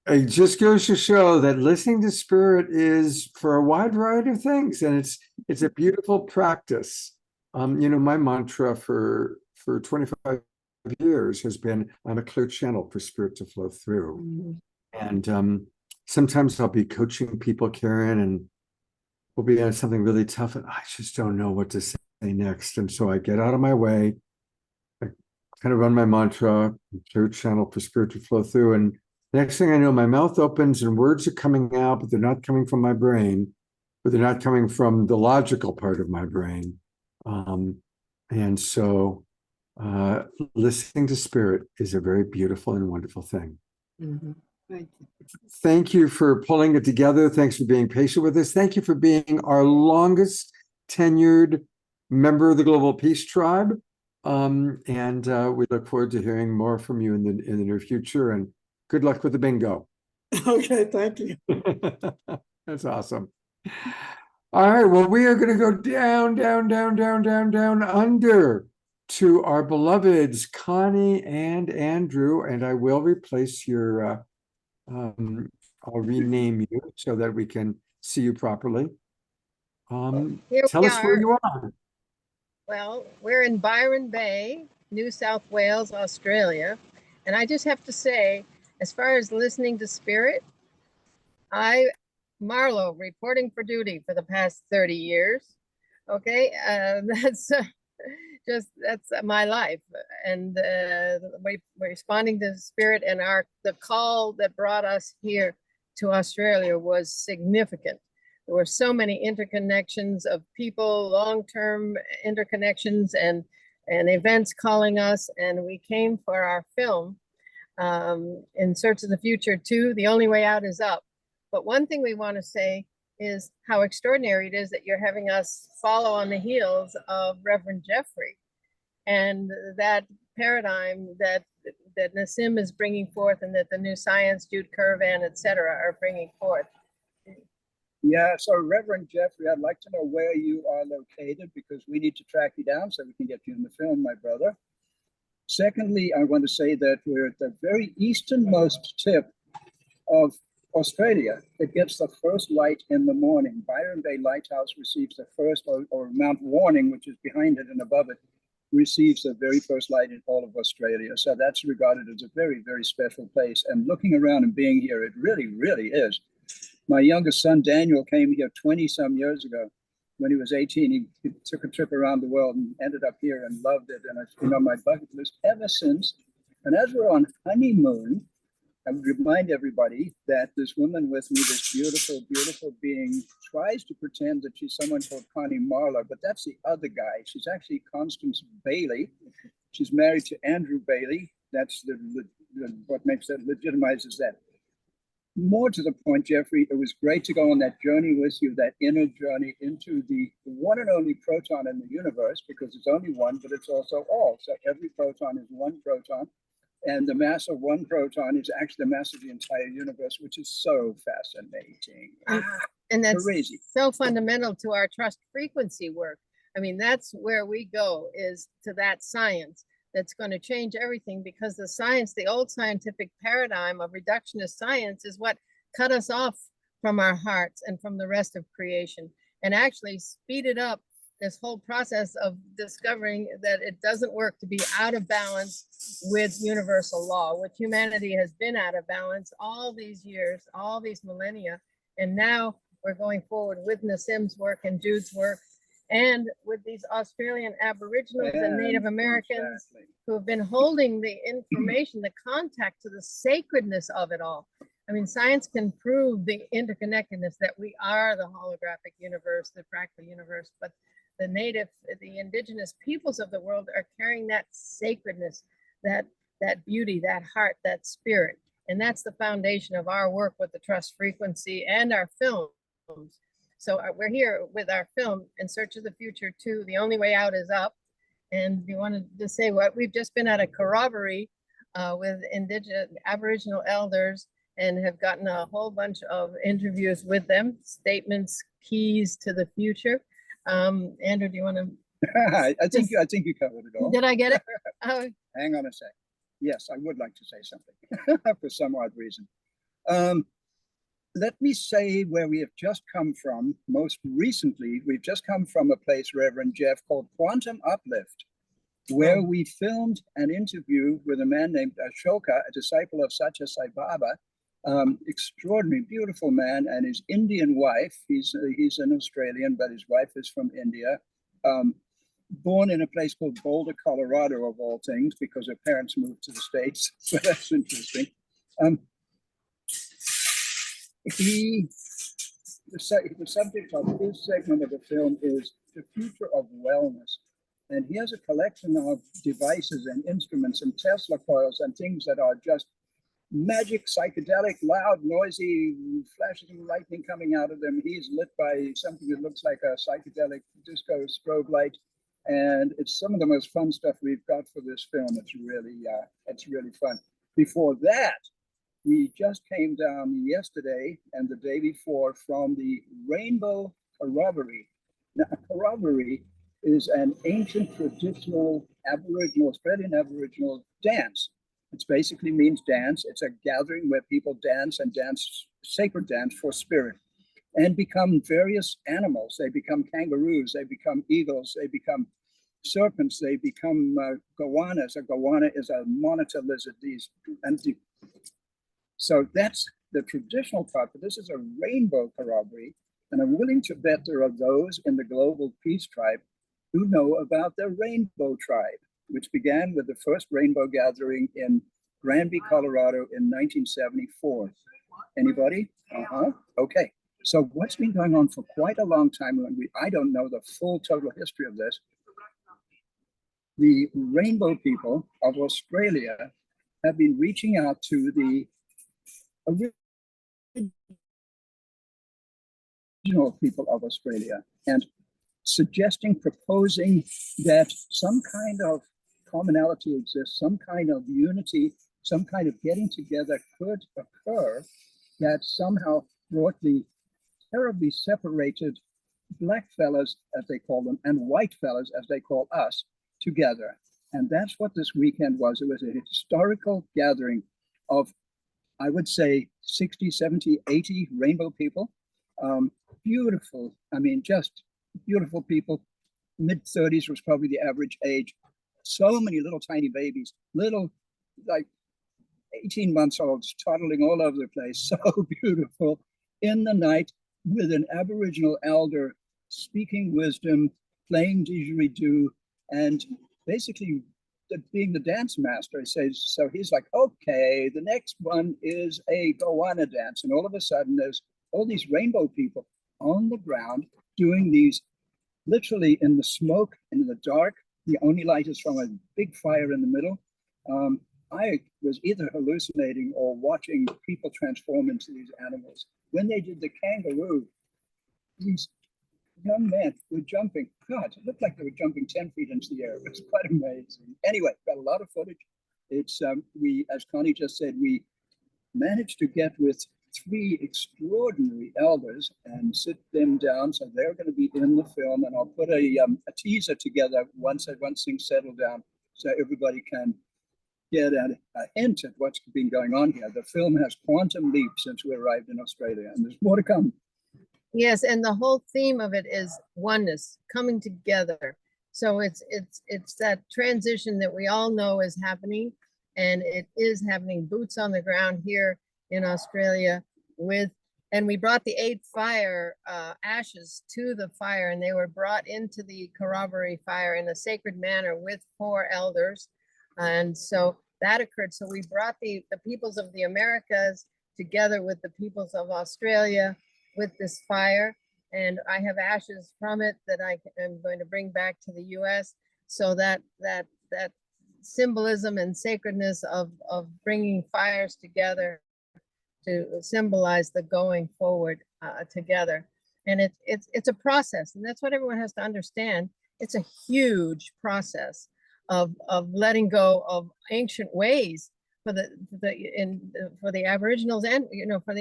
It just goes to show that listening to Spirit is for a wide variety of things, and it's a beautiful practice. My mantra for 25 years has been, I'm a clear channel for Spirit to flow through. Mm-hmm. And sometimes I'll be coaching people, Karen, and we'll be on something really tough, and I just don't know what to say next. And so I get out of my way, I kind of run my mantra, clear channel for Spirit to flow through, and next thing I know, my mouth opens and words are coming out, but they're not coming from my brain, but they're not coming from the logical part of my brain. And so listening to Spirit is a very beautiful and wonderful thing. Mm-hmm. Thank you. Thank you for pulling it together. Thanks for being patient with us. Thank you for being our longest tenured member of the Global Peace Tribe. And we look forward to hearing more from you in the near future. And good luck with the bingo. Okay, thank you. That's awesome. All right, well, we are going to go down under to our beloveds, Connie and Andrew, and I will replace your, I'll rename you so that we can see you properly. Tell us where you are. Well, we're in Byron Bay, New South Wales, Australia. And I just have to say, as far as listening to Spirit, Marlo, reporting for duty for the past 30 years. Okay, that's my life. And we're responding to Spirit, and the call that brought us here to Australia was significant. There were so many interconnections of people, long-term interconnections and events calling us, and we came for our film, In Search of the Future 2, The Only Way Out is Up. But one thing we want to say is how extraordinary it is that you're having us follow on the heels of Reverend Jeffrey and that paradigm that Nassim is bringing forth, and that the New Science, Jude Curvan, et cetera, are bringing forth. Yeah, so Reverend Jeffrey, I'd like to know where you are located, because we need to track you down so we can get you in the film, my brother. Secondly, I want to say that we're at the very easternmost tip of Australia. It gets the first light in the morning. Byron Bay Lighthouse receives the first, or Mount Warning, which is behind it and above it, receives the very first light in all of Australia. So that's regarded as a very, very special place. And looking around and being here, it really, really is. My youngest son, Daniel, came here 20 some years ago. When he was 18, he took a trip around the world and ended up here and loved it. And it's been on my bucket list ever since. And as we're on honeymoon, I would remind everybody that this woman with me, this beautiful, beautiful being, tries to pretend that she's someone called Connie Marlar, but that's the other guy. She's actually Constance Bailey. She's married to Andrew Bailey. That's what makes that, legitimizes that. more to the point, Jeffrey, it was great to go on that journey with you, that inner journey into the one and only proton in the universe, because it's only one, but it's also all. So every proton is one proton, and the mass of one proton is actually the mass of the entire universe, which is so fascinating. And that's Crazy. so fundamental to our trust frequency work. I mean, that's where we go, is to that science that's going to change everything, because the science, the old scientific paradigm of reductionist science, is what cut us off from our hearts and from the rest of creation, and actually speeded up this whole process of discovering that it doesn't work to be out of balance with universal law, which humanity has been out of balance all these years, all these millennia. And now we're going forward with Nassim's work and Jude's work, and with these Australian Aboriginals and Native Americans who have been holding the information, the contact to the sacredness of it all. I mean, science can prove the interconnectedness, that we are the holographic universe, the fractal universe, but the indigenous peoples of the world are carrying that sacredness, that beauty, that heart, that spirit. And that's the foundation of our work with the trust frequency and our films. So we're here with our film, In Search of the Future 2, The Only Way Out is Up. And we wanted to say what we've just been at a corroboree with indigenous Aboriginal elders, and have gotten a whole bunch of interviews with them, statements, keys to the future. Andrew, do you want to? I think you covered it all. Did I get it? Hang on a sec. Yes, I would like to say something for some odd reason. Let me say where we have just come from. Most recently, we've just come from a place, Reverend Jeff, called Quantum Uplift, where we filmed an interview with a man named Ashoka, a disciple of Satya Sai Baba, extraordinary, beautiful man, and his Indian wife. He's an Australian, but his wife is from India. Born in a place called Boulder, Colorado, of all things, because her parents moved to the States. So that's interesting. The subject of his segment of the film is the future of wellness. And he has a collection of devices and instruments and Tesla coils and things that are just magic, psychedelic, loud, noisy, flashes of lightning coming out of them. He's lit by something that looks like a psychedelic disco strobe light. And it's some of the most fun stuff we've got for this film. It's really fun. Before that, we just came down yesterday and the day before from the Rainbow Corroboree. Now, a corroboree is an ancient traditional Australian Aboriginal dance. It basically means dance. It's a gathering where people dance and dance sacred dance for spirit, and become various animals. They become kangaroos, they become eagles, they become serpents, they become goannas. A goanna is a monitor lizard. So that's the traditional part, but this is a rainbow corroboree, and I'm willing to bet there are those in the Global Peace Tribe who know about the Rainbow Tribe, which began with the first rainbow gathering in Granby, Colorado in 1974. Anybody? Okay. So what's been going on for quite a long time, and I don't know the full total history of this. The rainbow people of Australia have been reaching out to the original people of Australia and proposing that some kind of commonality exists, some kind of unity, some kind of getting together could occur that somehow brought the terribly separated black fellas, as they call them, and white fellas, as they call us, together. And that's what this weekend was. It was a historical gathering of, I would say, 60, 70, 80 rainbow people. Beautiful, I mean, just beautiful people. Mid-30s was probably the average age. So many little tiny babies, little like 18 months olds toddling all over the place. So beautiful in the night with an Aboriginal elder speaking wisdom, playing didgeridoo, and basically being the dance master. He says, so he's like, okay, the next one is a goanna dance. And all of a sudden there's all these rainbow people on the ground doing these literally in the smoke and in the dark. The only light is from a big fire in the middle. I was either hallucinating or watching people transform into these animals. When they did the kangaroo, these young men were jumping. God, it looked like they were jumping 10 feet into the air. It was quite amazing. Anyway, got a lot of footage. It's we, as Connie just said, we managed to get with 3 extraordinary elders and sit them down. So they're going to be in the film, and I'll put a teaser together once things settle down, so everybody can get a hint at what's been going on here. The film has quantum leaps since we arrived in Australia, and there's more to come. Yes, and the whole theme of it is oneness, coming together. So it's that transition that we all know is happening, and it is happening. Boots on the ground here in Australia and we brought the 8 fire ashes to the fire, and they were brought into the corroboree fire in a sacred manner with 4 elders, and so that occurred. So we brought the peoples of the Americas together with the peoples of Australia with this fire, and I have ashes from it that I am going to bring back to the US, so that symbolism and sacredness of bringing fires together to symbolize the going forward together. And it's a process, and that's what everyone has to understand. It's a huge process of letting go of ancient ways for the Aboriginals, and for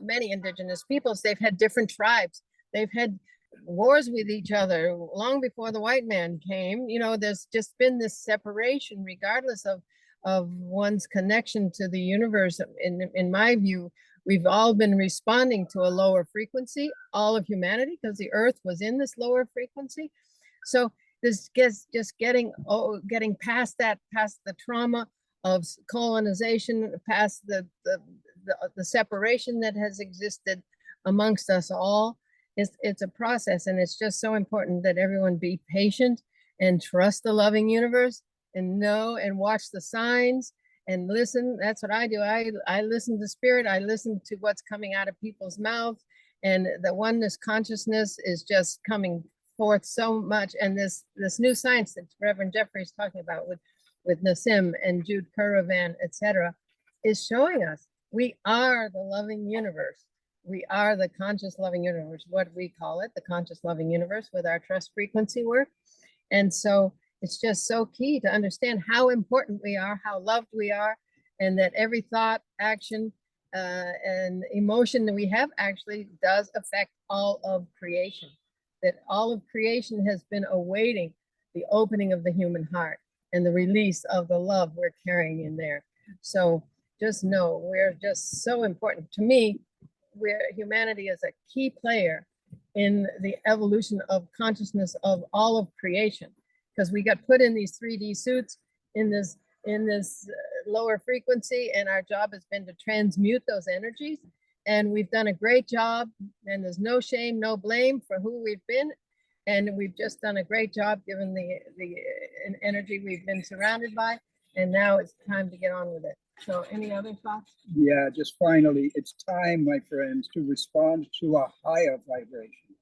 many indigenous peoples. They've had different tribes. They've had wars with each other long before the white man came. There's just been this separation, regardless of one's connection to the universe. In my view, we've all been responding to a lower frequency, all of humanity, because the earth was in this lower frequency. So this just getting past that, past the trauma of colonization, past the separation that has existed amongst us all. It's a process, and it's just so important that everyone be patient and trust the loving universe, and know and watch the signs and listen. That's what I do. I listen to spirit. I listen to what's coming out of people's mouths, and the oneness consciousness is just coming forth so much. And this new science that Reverend Jeffrey is talking about with Nassim and Jude Currivan, etc., is showing us we are the loving universe. We are the conscious loving universe, what we call it, the conscious loving universe, with our trust frequency work. And so it's just so key to understand how important we are, how loved we are, and that every thought, action, and emotion that we have actually does affect all of creation. That all of creation has been awaiting the opening of the human heart and the release of the love we're carrying in there. So just know we're just so important. To me, humanity is a key player in the evolution of consciousness of all of creation, because we got put in these 3D suits in this lower frequency, and our job has been to transmute those energies. And we've done a great job, and there's no shame, no blame for who we've been. And we've just done a great job given the energy we've been surrounded by. And now it's time to get on with it. So any other thoughts? Yeah, just finally, it's time, my friends, to respond to a higher vibration.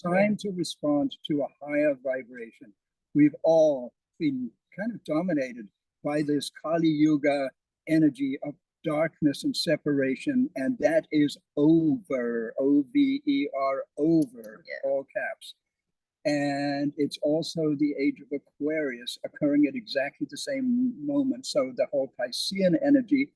Time to respond to a higher vibration. We've all been kind of dominated by this Kali Yuga energy of darkness and separation, and that is over. O-V-E-R, over, all caps. And it's also the age of Aquarius occurring at exactly the same moment. So the whole Piscean energy,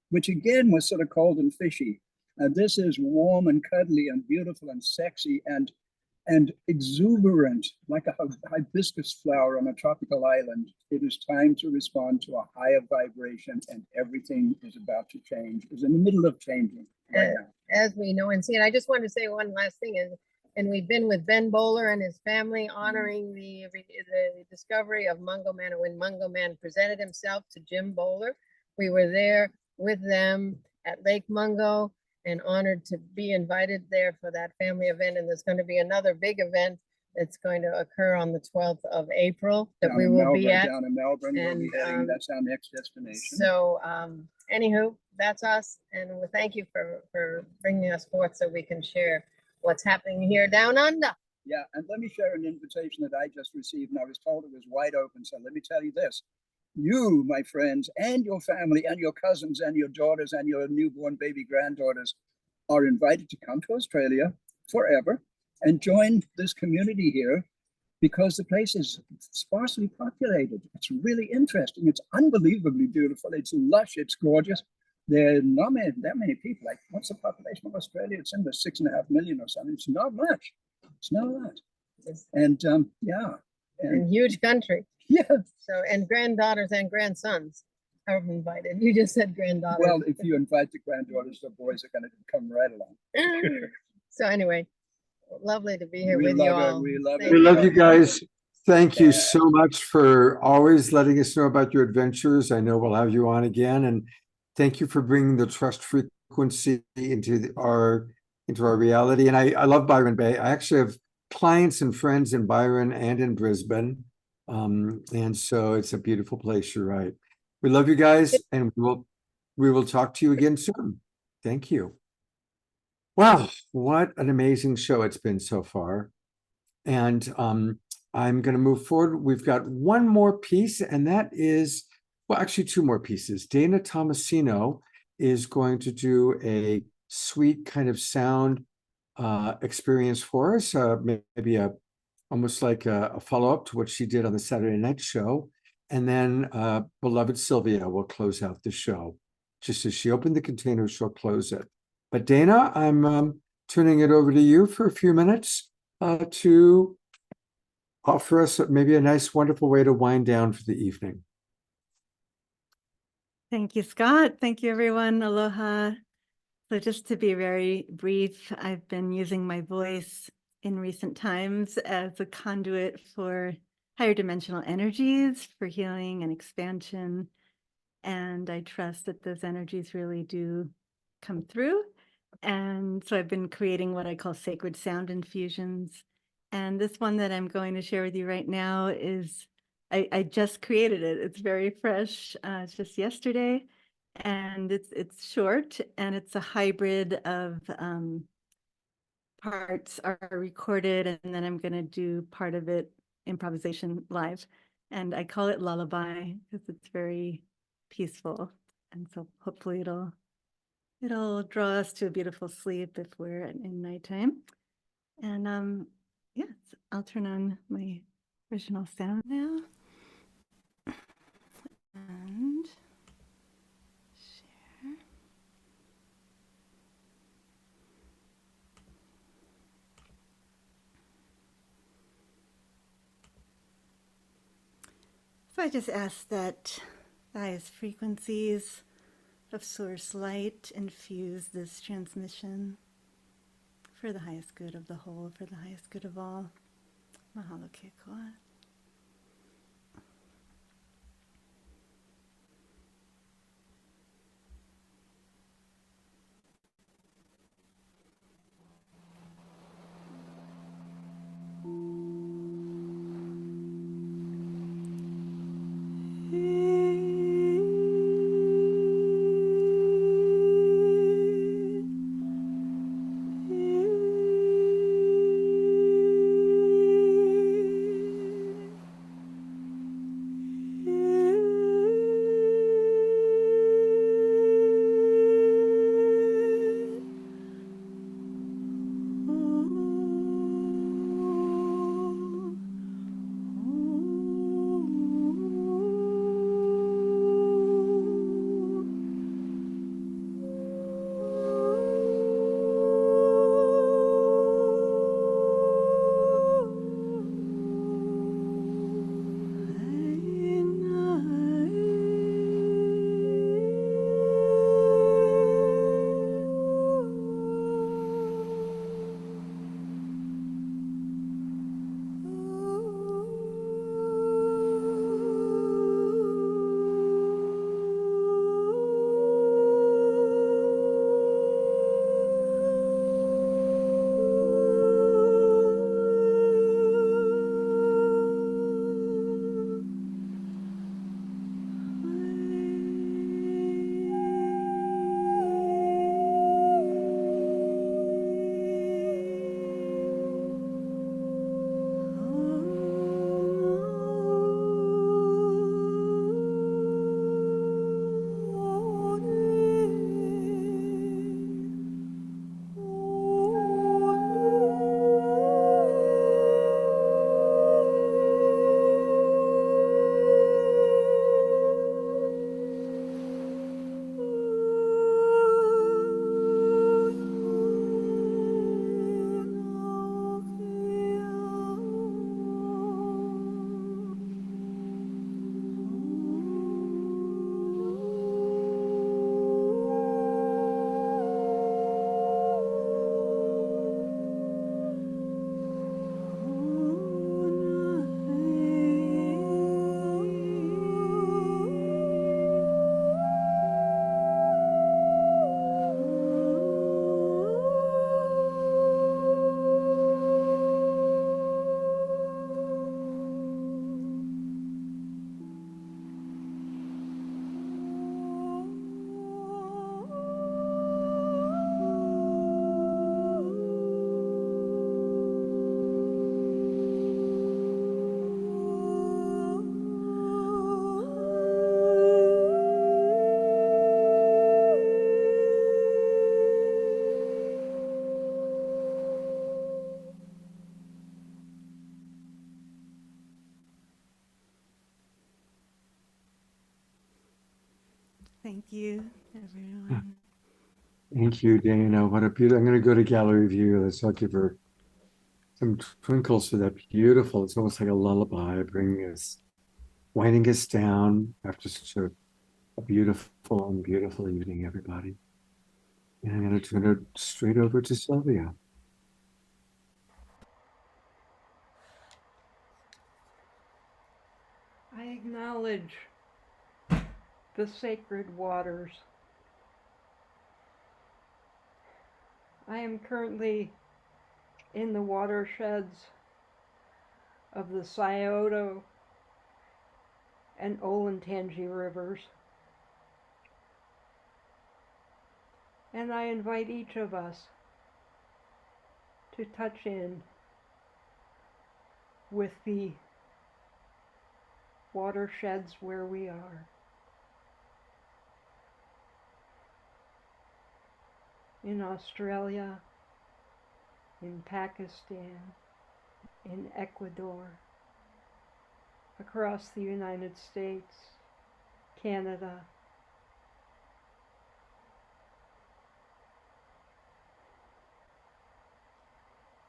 which again was sort of cold and fishy. And this is warm and cuddly and beautiful and sexy and exuberant, like a hibiscus flower on a tropical island. It is time to respond to a higher vibration, and everything is about to change, is in the middle of changing right now. As we know and see. And I just want to say one last thing is, and we've been with Ben Bowler and his family honoring the discovery of Mungo Man. And when Mungo Man presented himself to Jim Bowler, we were there with them at Lake Mungo and honored to be invited there for that family event. And there's going to be another big event that's going to occur on the 12th of April that we will be at. Down in Melbourne, we'll be heading, that's our next destination. So anywho, that's us. And we thank you for bringing us forth so we can share what's happening here down under. Yeah, and let me share an invitation that I just received, and I was told it was wide open. So let me tell you this. You, my friends, and your family, and your cousins, and your daughters, and your newborn baby granddaughters are invited to come to Australia forever and join this community here, because the place is sparsely populated. It's really interesting. It's unbelievably beautiful. It's lush. It's gorgeous. There are not that many people. Like, what's the population of Australia? It's in the 6.5 million or something. It's not much. It's not much. And yeah. And huge country. Yeah. So, and granddaughters and grandsons are invited. You just said granddaughters. Well, if you invite the granddaughters, the boys are going to come right along. So anyway, lovely to be here We with love you it. all. We love Thank We love you guys. Thank you so much for always letting us know about your adventures. I know we'll have you on again, and thank you for bringing the trust frequency into our reality. And I love Byron Bay. I actually have clients and friends in Byron and in Brisbane, and so it's a beautiful place. You're right. We love you guys, and we will talk to you again soon. Thank you. Wow, what an amazing show it's been so far. And I'm going to move forward. We've got one more piece, and that is, well, actually two more pieces. Dana Tomasino is going to do a sweet kind of sound experience for us, maybe almost like a follow-up to what she did on the Saturday night show. And then beloved Sylvia will close out the show. Just as she opened the container, she'll close it. But Dana, I'm turning it over to you for a few minutes to offer us maybe a nice, wonderful way to wind down for the evening. Thank you, Scott. Thank you, everyone. Aloha. So just to be very brief, I've been using my voice in recent times as a conduit for higher dimensional energies, for healing and expansion. And I trust that those energies really do come through. And so I've been creating what I call sacred sound infusions. And this one that I'm going to share with you right now is, I just created it. It's very fresh. It's just yesterday. And it's short, and it's a hybrid of parts are recorded, and then I'm going to do part of it improvisation live. And I call it lullaby because it's very peaceful. And so hopefully it'll draw us to a beautiful sleep if we're in nighttime. And yes, I'll turn on my original sound now. And share. So I just ask that the highest frequencies of source light infuse this transmission for the highest good of the whole, for the highest good of all. Mahalo kekoa. Thank you, everyone. Thank you, Dana. What a beautiful. I'm going to go to gallery view. Let's all give her some twinkles for that beautiful. It's almost like a lullaby, bringing us, winding us down after such a beautiful and beautiful evening, everybody. And I'm going to turn it straight over to Sylvia. I acknowledge the sacred waters. I am currently in the watersheds of the Scioto and Olentangy rivers. And I invite each of us to touch in with the watersheds where we are. In Australia, in Pakistan, in Ecuador, across the United States, Canada,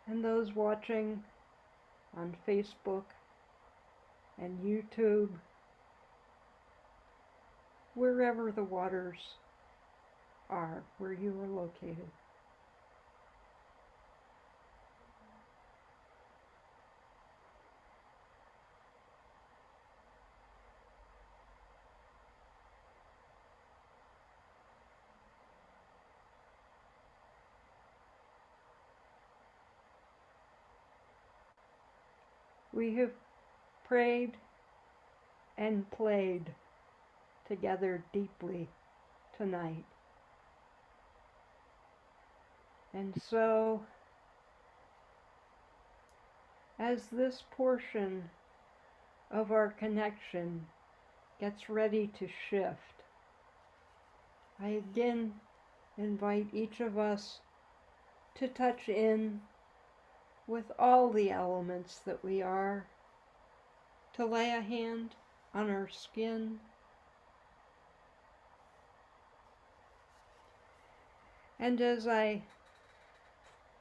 and those watching on Facebook and YouTube, wherever the waters are, where you are located. We have prayed and played together deeply tonight. And so, as this portion of our connection gets ready to shift, I again invite each of us to touch in with all the elements that we are, to lay a hand on our skin, and as I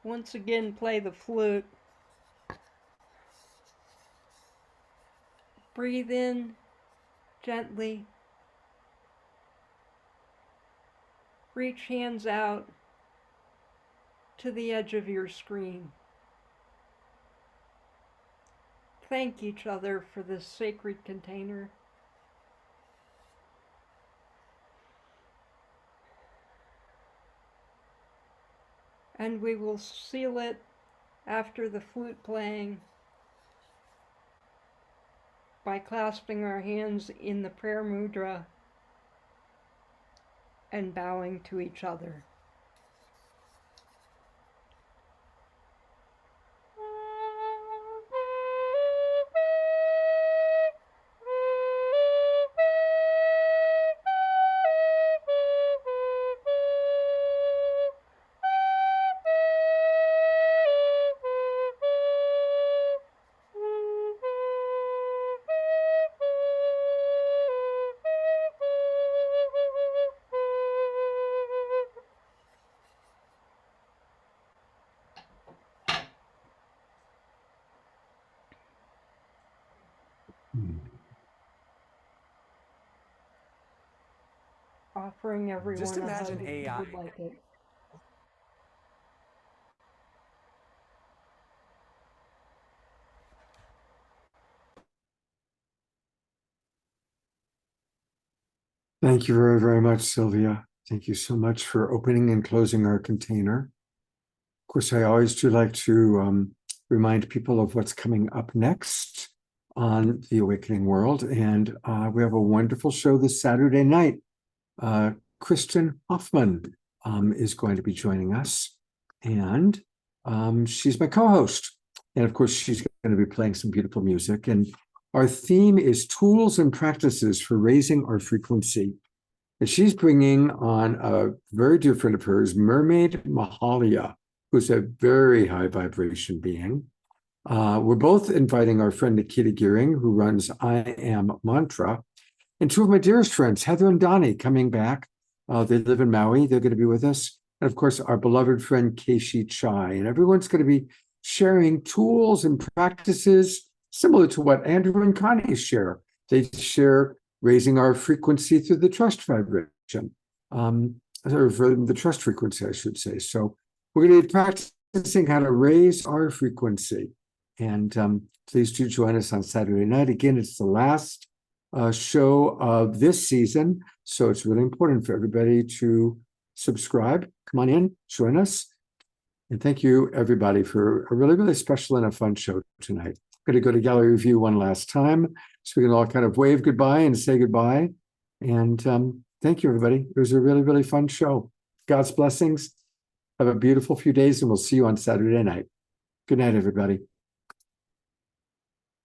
once again play the flute, breathe in gently, reach hands out to the edge of your screen. Thank each other for this sacred container. And we will seal it after the flute playing by clasping our hands in the prayer mudra and bowing to each other. Offering everyone Just imagine a hug if you AI. would like it. Thank you very, very much, Sylvia. Thank you so much for opening and closing our container. Of course, I always do like to remind people of what's coming up next on The Awakening World. And we have a wonderful show this Saturday night. Kristen Hoffman is going to be joining us. And she's my co-host. And of course, she's going to be playing some beautiful music. And our theme is tools and practices for raising our frequency. And she's bringing on a very dear friend of hers, Mermaid Mahalia, who's a very high vibration being. We're both inviting our friend Nikita Gearing, who runs I Am Mantra. And two of my dearest friends, Heather and Donnie, coming back. They live in Maui. They're going to be with us. And of course, our beloved friend, Keishi Chai. And everyone's going to be sharing tools and practices similar to what Andrew and Connie share. They share raising our frequency through the trust vibration, or for the trust frequency, I should say. So we're going to be practicing how to raise our frequency. And please do join us on Saturday night. Again, it's the last show of this season. So it's really important for everybody to subscribe. Come on in, join us. And thank you, everybody, for a really, really special and a fun show tonight. I'm going to go to gallery review one last time so we can all kind of wave goodbye and say goodbye. And thank you, everybody. It was a really, really fun show. God's blessings. Have a beautiful few days, and we'll see you on Saturday night. Good night, everybody.